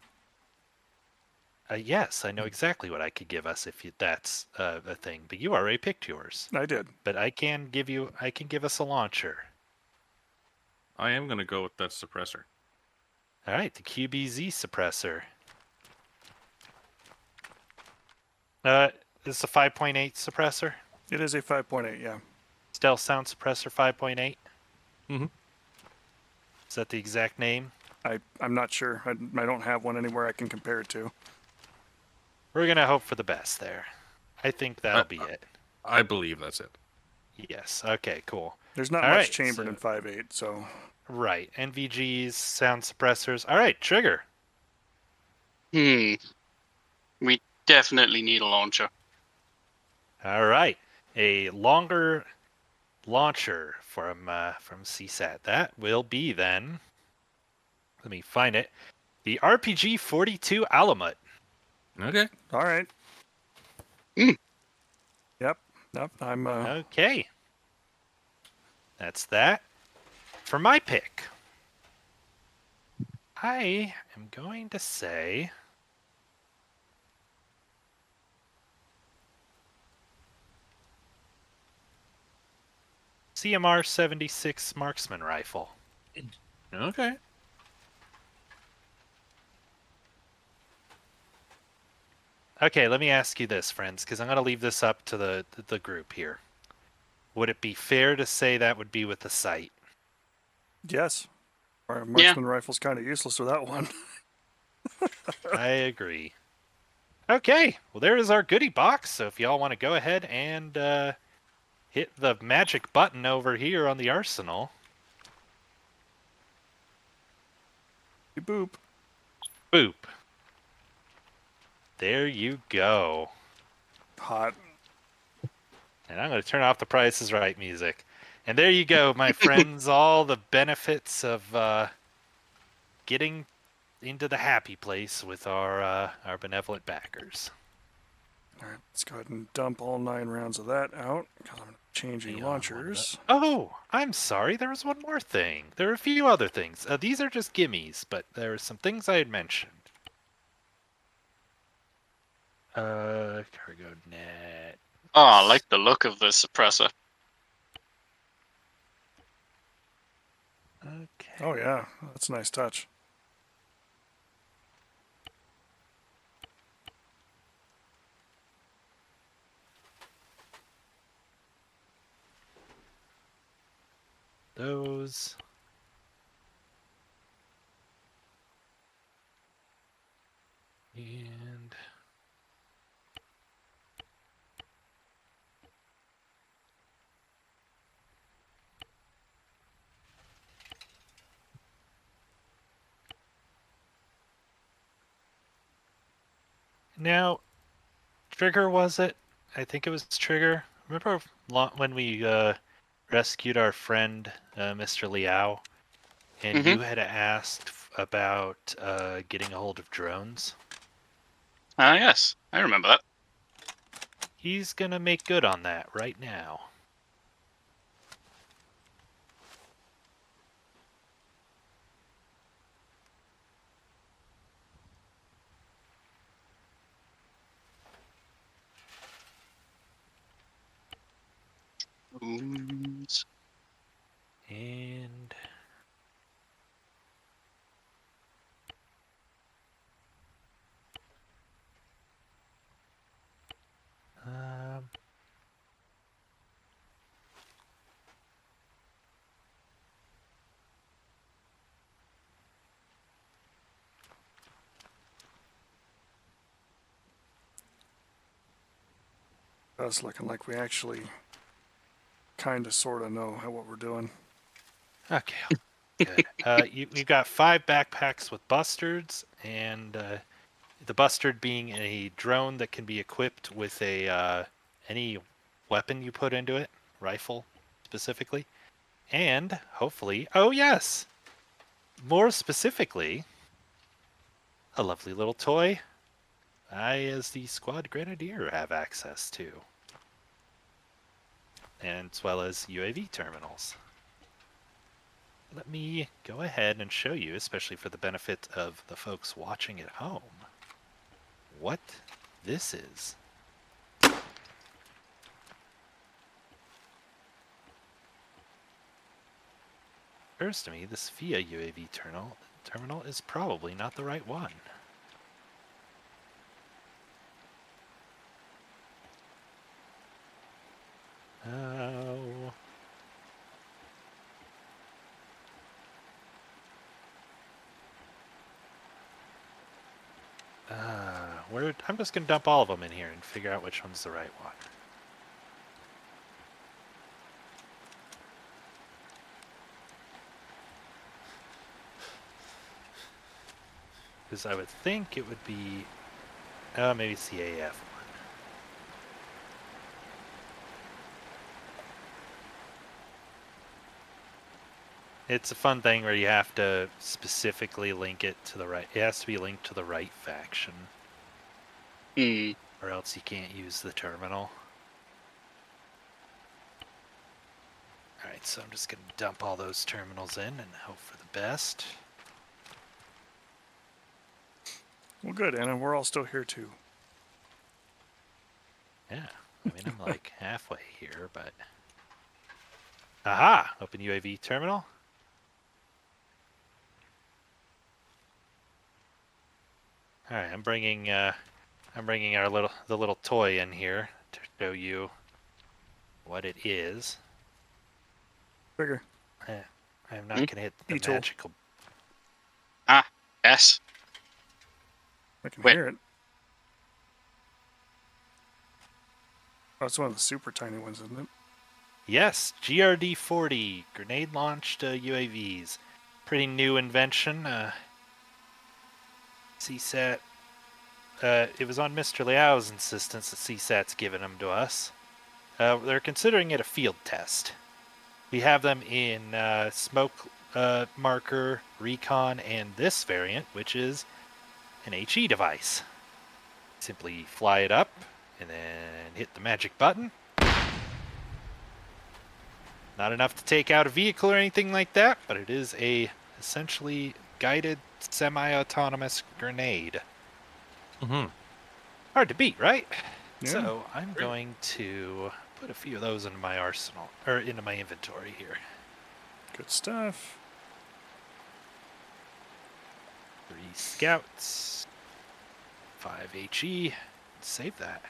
Yes, I know exactly what I could give us if that's a thing. But you already picked yours. I did. But I can give us a launcher. I am going to go with that suppressor. All right, the QBZ suppressor. This is a 5.8 suppressor. It is a 5.8, yeah. Stealth sound suppressor 5.8. Mhm. Is that the exact name? I'm not sure. I don't have one anywhere I can compare it to. We're gonna hope for the best there. I think that'll be it. I believe that's it. Yes. Okay. Cool. There's not All much right, chambered so- in 5.8, so Right. NVGs, sound suppressors. All right. Trigger. We definitely need a launcher. All right. A longer launcher from CSAT. That will be then. Let me find it. The RPG-42 Alamut. Okay. all right. Mm. Yep. I'm Okay. That's that. For my pick, I am going to say CMR 76 marksman rifle. Okay. Okay, let me ask you this, friends, because I'm going to leave this up to the group here. Would it be fair to say that would be with the sight? Yes. Our Yeah. marksman rifle's kind of useless without one. I agree. Okay, well there is our goodie box. So if y'all want to go ahead and hit the magic button over here on the arsenal. Boop. Boop. There you go. Hot. And I'm going to turn off the Price is Right music. And there you go, my friends. All the benefits of getting into the happy place with our benevolent backers. All right, let's go ahead and dump all 9 rounds of that out. I'm changing launchers. Oh, I'm sorry. There was one more thing. There are a few other things. These are just gimmies, but there are some things I had mentioned. Cargo net. Oh, I like the look of the suppressor. Okay. Oh yeah, that's a nice touch. Those. And now, Trigger was it? I think it was Trigger. Remember when we rescued our friend Mr. Liao, and Mm-hmm. you had asked about getting a hold of drones? Ah, yes. I remember that. He's gonna make good on that right now. Wounds. And um, That's looking like we actually kind of sort of know what we're doing. okay, good. We've got 5 backpacks with bustards, and the bustard being a drone that can be equipped with a any weapon you put into it, rifle specifically, and hopefully, oh yes, more specifically, a lovely little toy I, as the squad grenadier, have access to, and as well as UAV terminals. Let me go ahead and show you, especially for the benefit of the folks watching at home, what this is. Occurs to me this VIA UAV terminal is probably not the right one. Oh. I'm just going to dump all of them in here and figure out which one's the right one. Because I would think it would be... maybe it's the AF one. It's a fun thing where you have to specifically link it to the right... It has to be linked to the right faction. Hmm. Or else you can't use the terminal. Alright, so I'm just going to dump all those terminals in and hope for the best. Well, good, Anna. We're all still here too. Yeah, I mean, I'm like halfway here, but... Aha! Open UAV terminal. All right, I'm bringing the little toy in here to show you what it is. Figure. I'm not gonna hit the E-tool. magical. Ah, yes. I can Wait. hear it. Oh, it's one of the super tiny ones, isn't it? Yes, GRD-40 grenade launched UAVs. Pretty new invention. CSAT. It was on Mr. Liao's insistence that CSAT's given them to us. They're considering it a field test. We have them in smoke marker, recon, and this variant, which is an HE device. Simply fly it up and then hit the magic button. Not enough to take out a vehicle or anything like that, but it is a essentially guided semi-autonomous grenade. Mm-hmm. Hard to beat, right? Yeah. So I'm going to put a few of those into my arsenal, or into my inventory here. Good stuff. 3 scouts, 5 HE. Save that.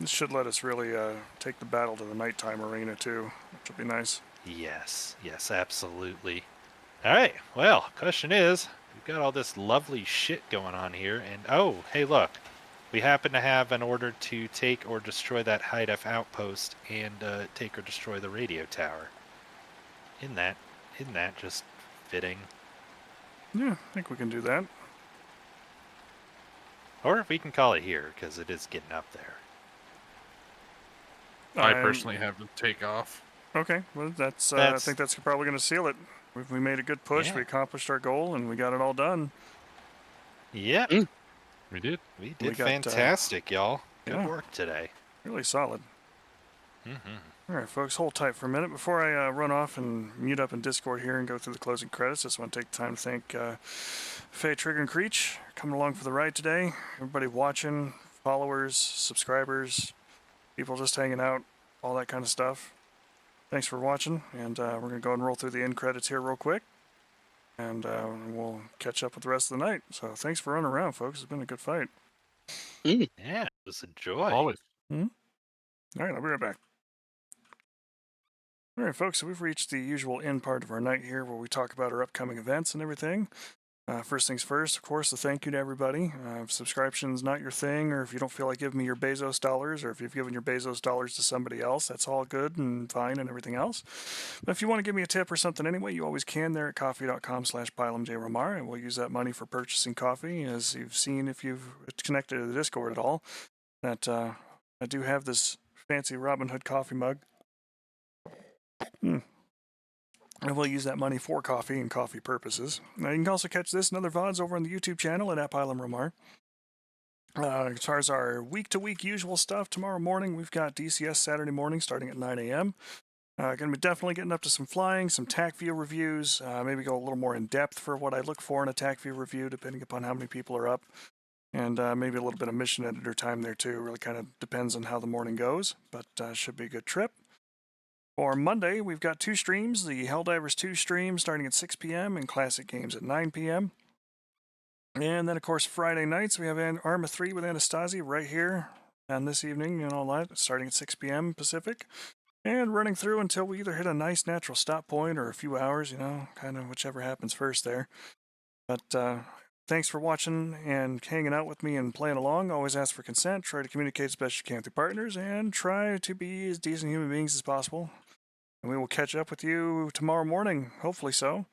This should let us really take the battle to the nighttime arena too, which will be nice. Yes, absolutely. All right. Well, question is, we've got all this lovely shit going on here, and oh, hey, look, we happen to have an order to take or destroy that high-def outpost and take or destroy the radio tower. Isn't that just fitting? Yeah, I think we can do that. Or we can call it here because it is getting up there. I personally have to take off. Okay, well, I think that's probably going to seal it. We made a good push. Yeah. We accomplished our goal, and we got it all done. Yep. We did. We did We got, fantastic, y'all. Good yeah. work today. Really solid. Mm-hmm. All right, folks, hold tight for a minute. Before I run off and mute up in Discord here and go through the closing credits, just want to take the time to thank Faye, Trigger, and Creech coming along for the ride today. Everybody watching, followers, subscribers, people just hanging out, all that kind of stuff. Thanks for watching, and we're going to go ahead and roll through the end credits here real quick, and we'll catch up with the rest of the night. So thanks for running around, folks. It's been a good fight. Yeah, it was a joy. Always. All right, I'll be right back. All right, folks, so we've reached the usual end part of our night here where we talk about our upcoming events and everything. First things first, of course, a thank you to everybody. If subscription's not your thing, or if you don't feel like giving me your Bezos dollars, or if you've given your Bezos dollars to somebody else, that's all good and fine and everything else. But if you want to give me a tip or something anyway, you always can there at coffee.com/PylamJRomar, and we'll use that money for purchasing coffee. As you've seen if you've connected to the Discord at all, that I do have this fancy Robin Hood coffee mug. And we'll use that money for coffee and coffee purposes. Now, you can also catch this and other VODs over on the YouTube channel at @PylamRomar. As far as our week-to-week usual stuff, tomorrow morning we've got DCS Saturday morning starting at 9 a.m. Going to be definitely getting up to some flying, some TAC view reviews, maybe go a little more in depth for what I look for in a TAC view review, depending upon how many people are up. And maybe a little bit of mission editor time there too. Really kind of depends on how the morning goes, but should be a good trip. For Monday, we've got 2 streams. The Helldivers 2 stream starting at 6 p.m. and Classic Games at 9 p.m. And then, of course, Friday nights, we have Arma 3 with Antistasi right here and this evening and all that, starting at 6 p.m. Pacific. And running through until we either hit a nice natural stop point or a few hours, kind of whichever happens first there. But thanks for watching and hanging out with me and playing along. Always ask for consent. Try to communicate as best you can with your partners and try to be as decent human beings as possible. And we will catch up with you tomorrow morning. Hopefully so.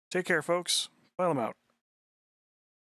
Take care, folks. File them out.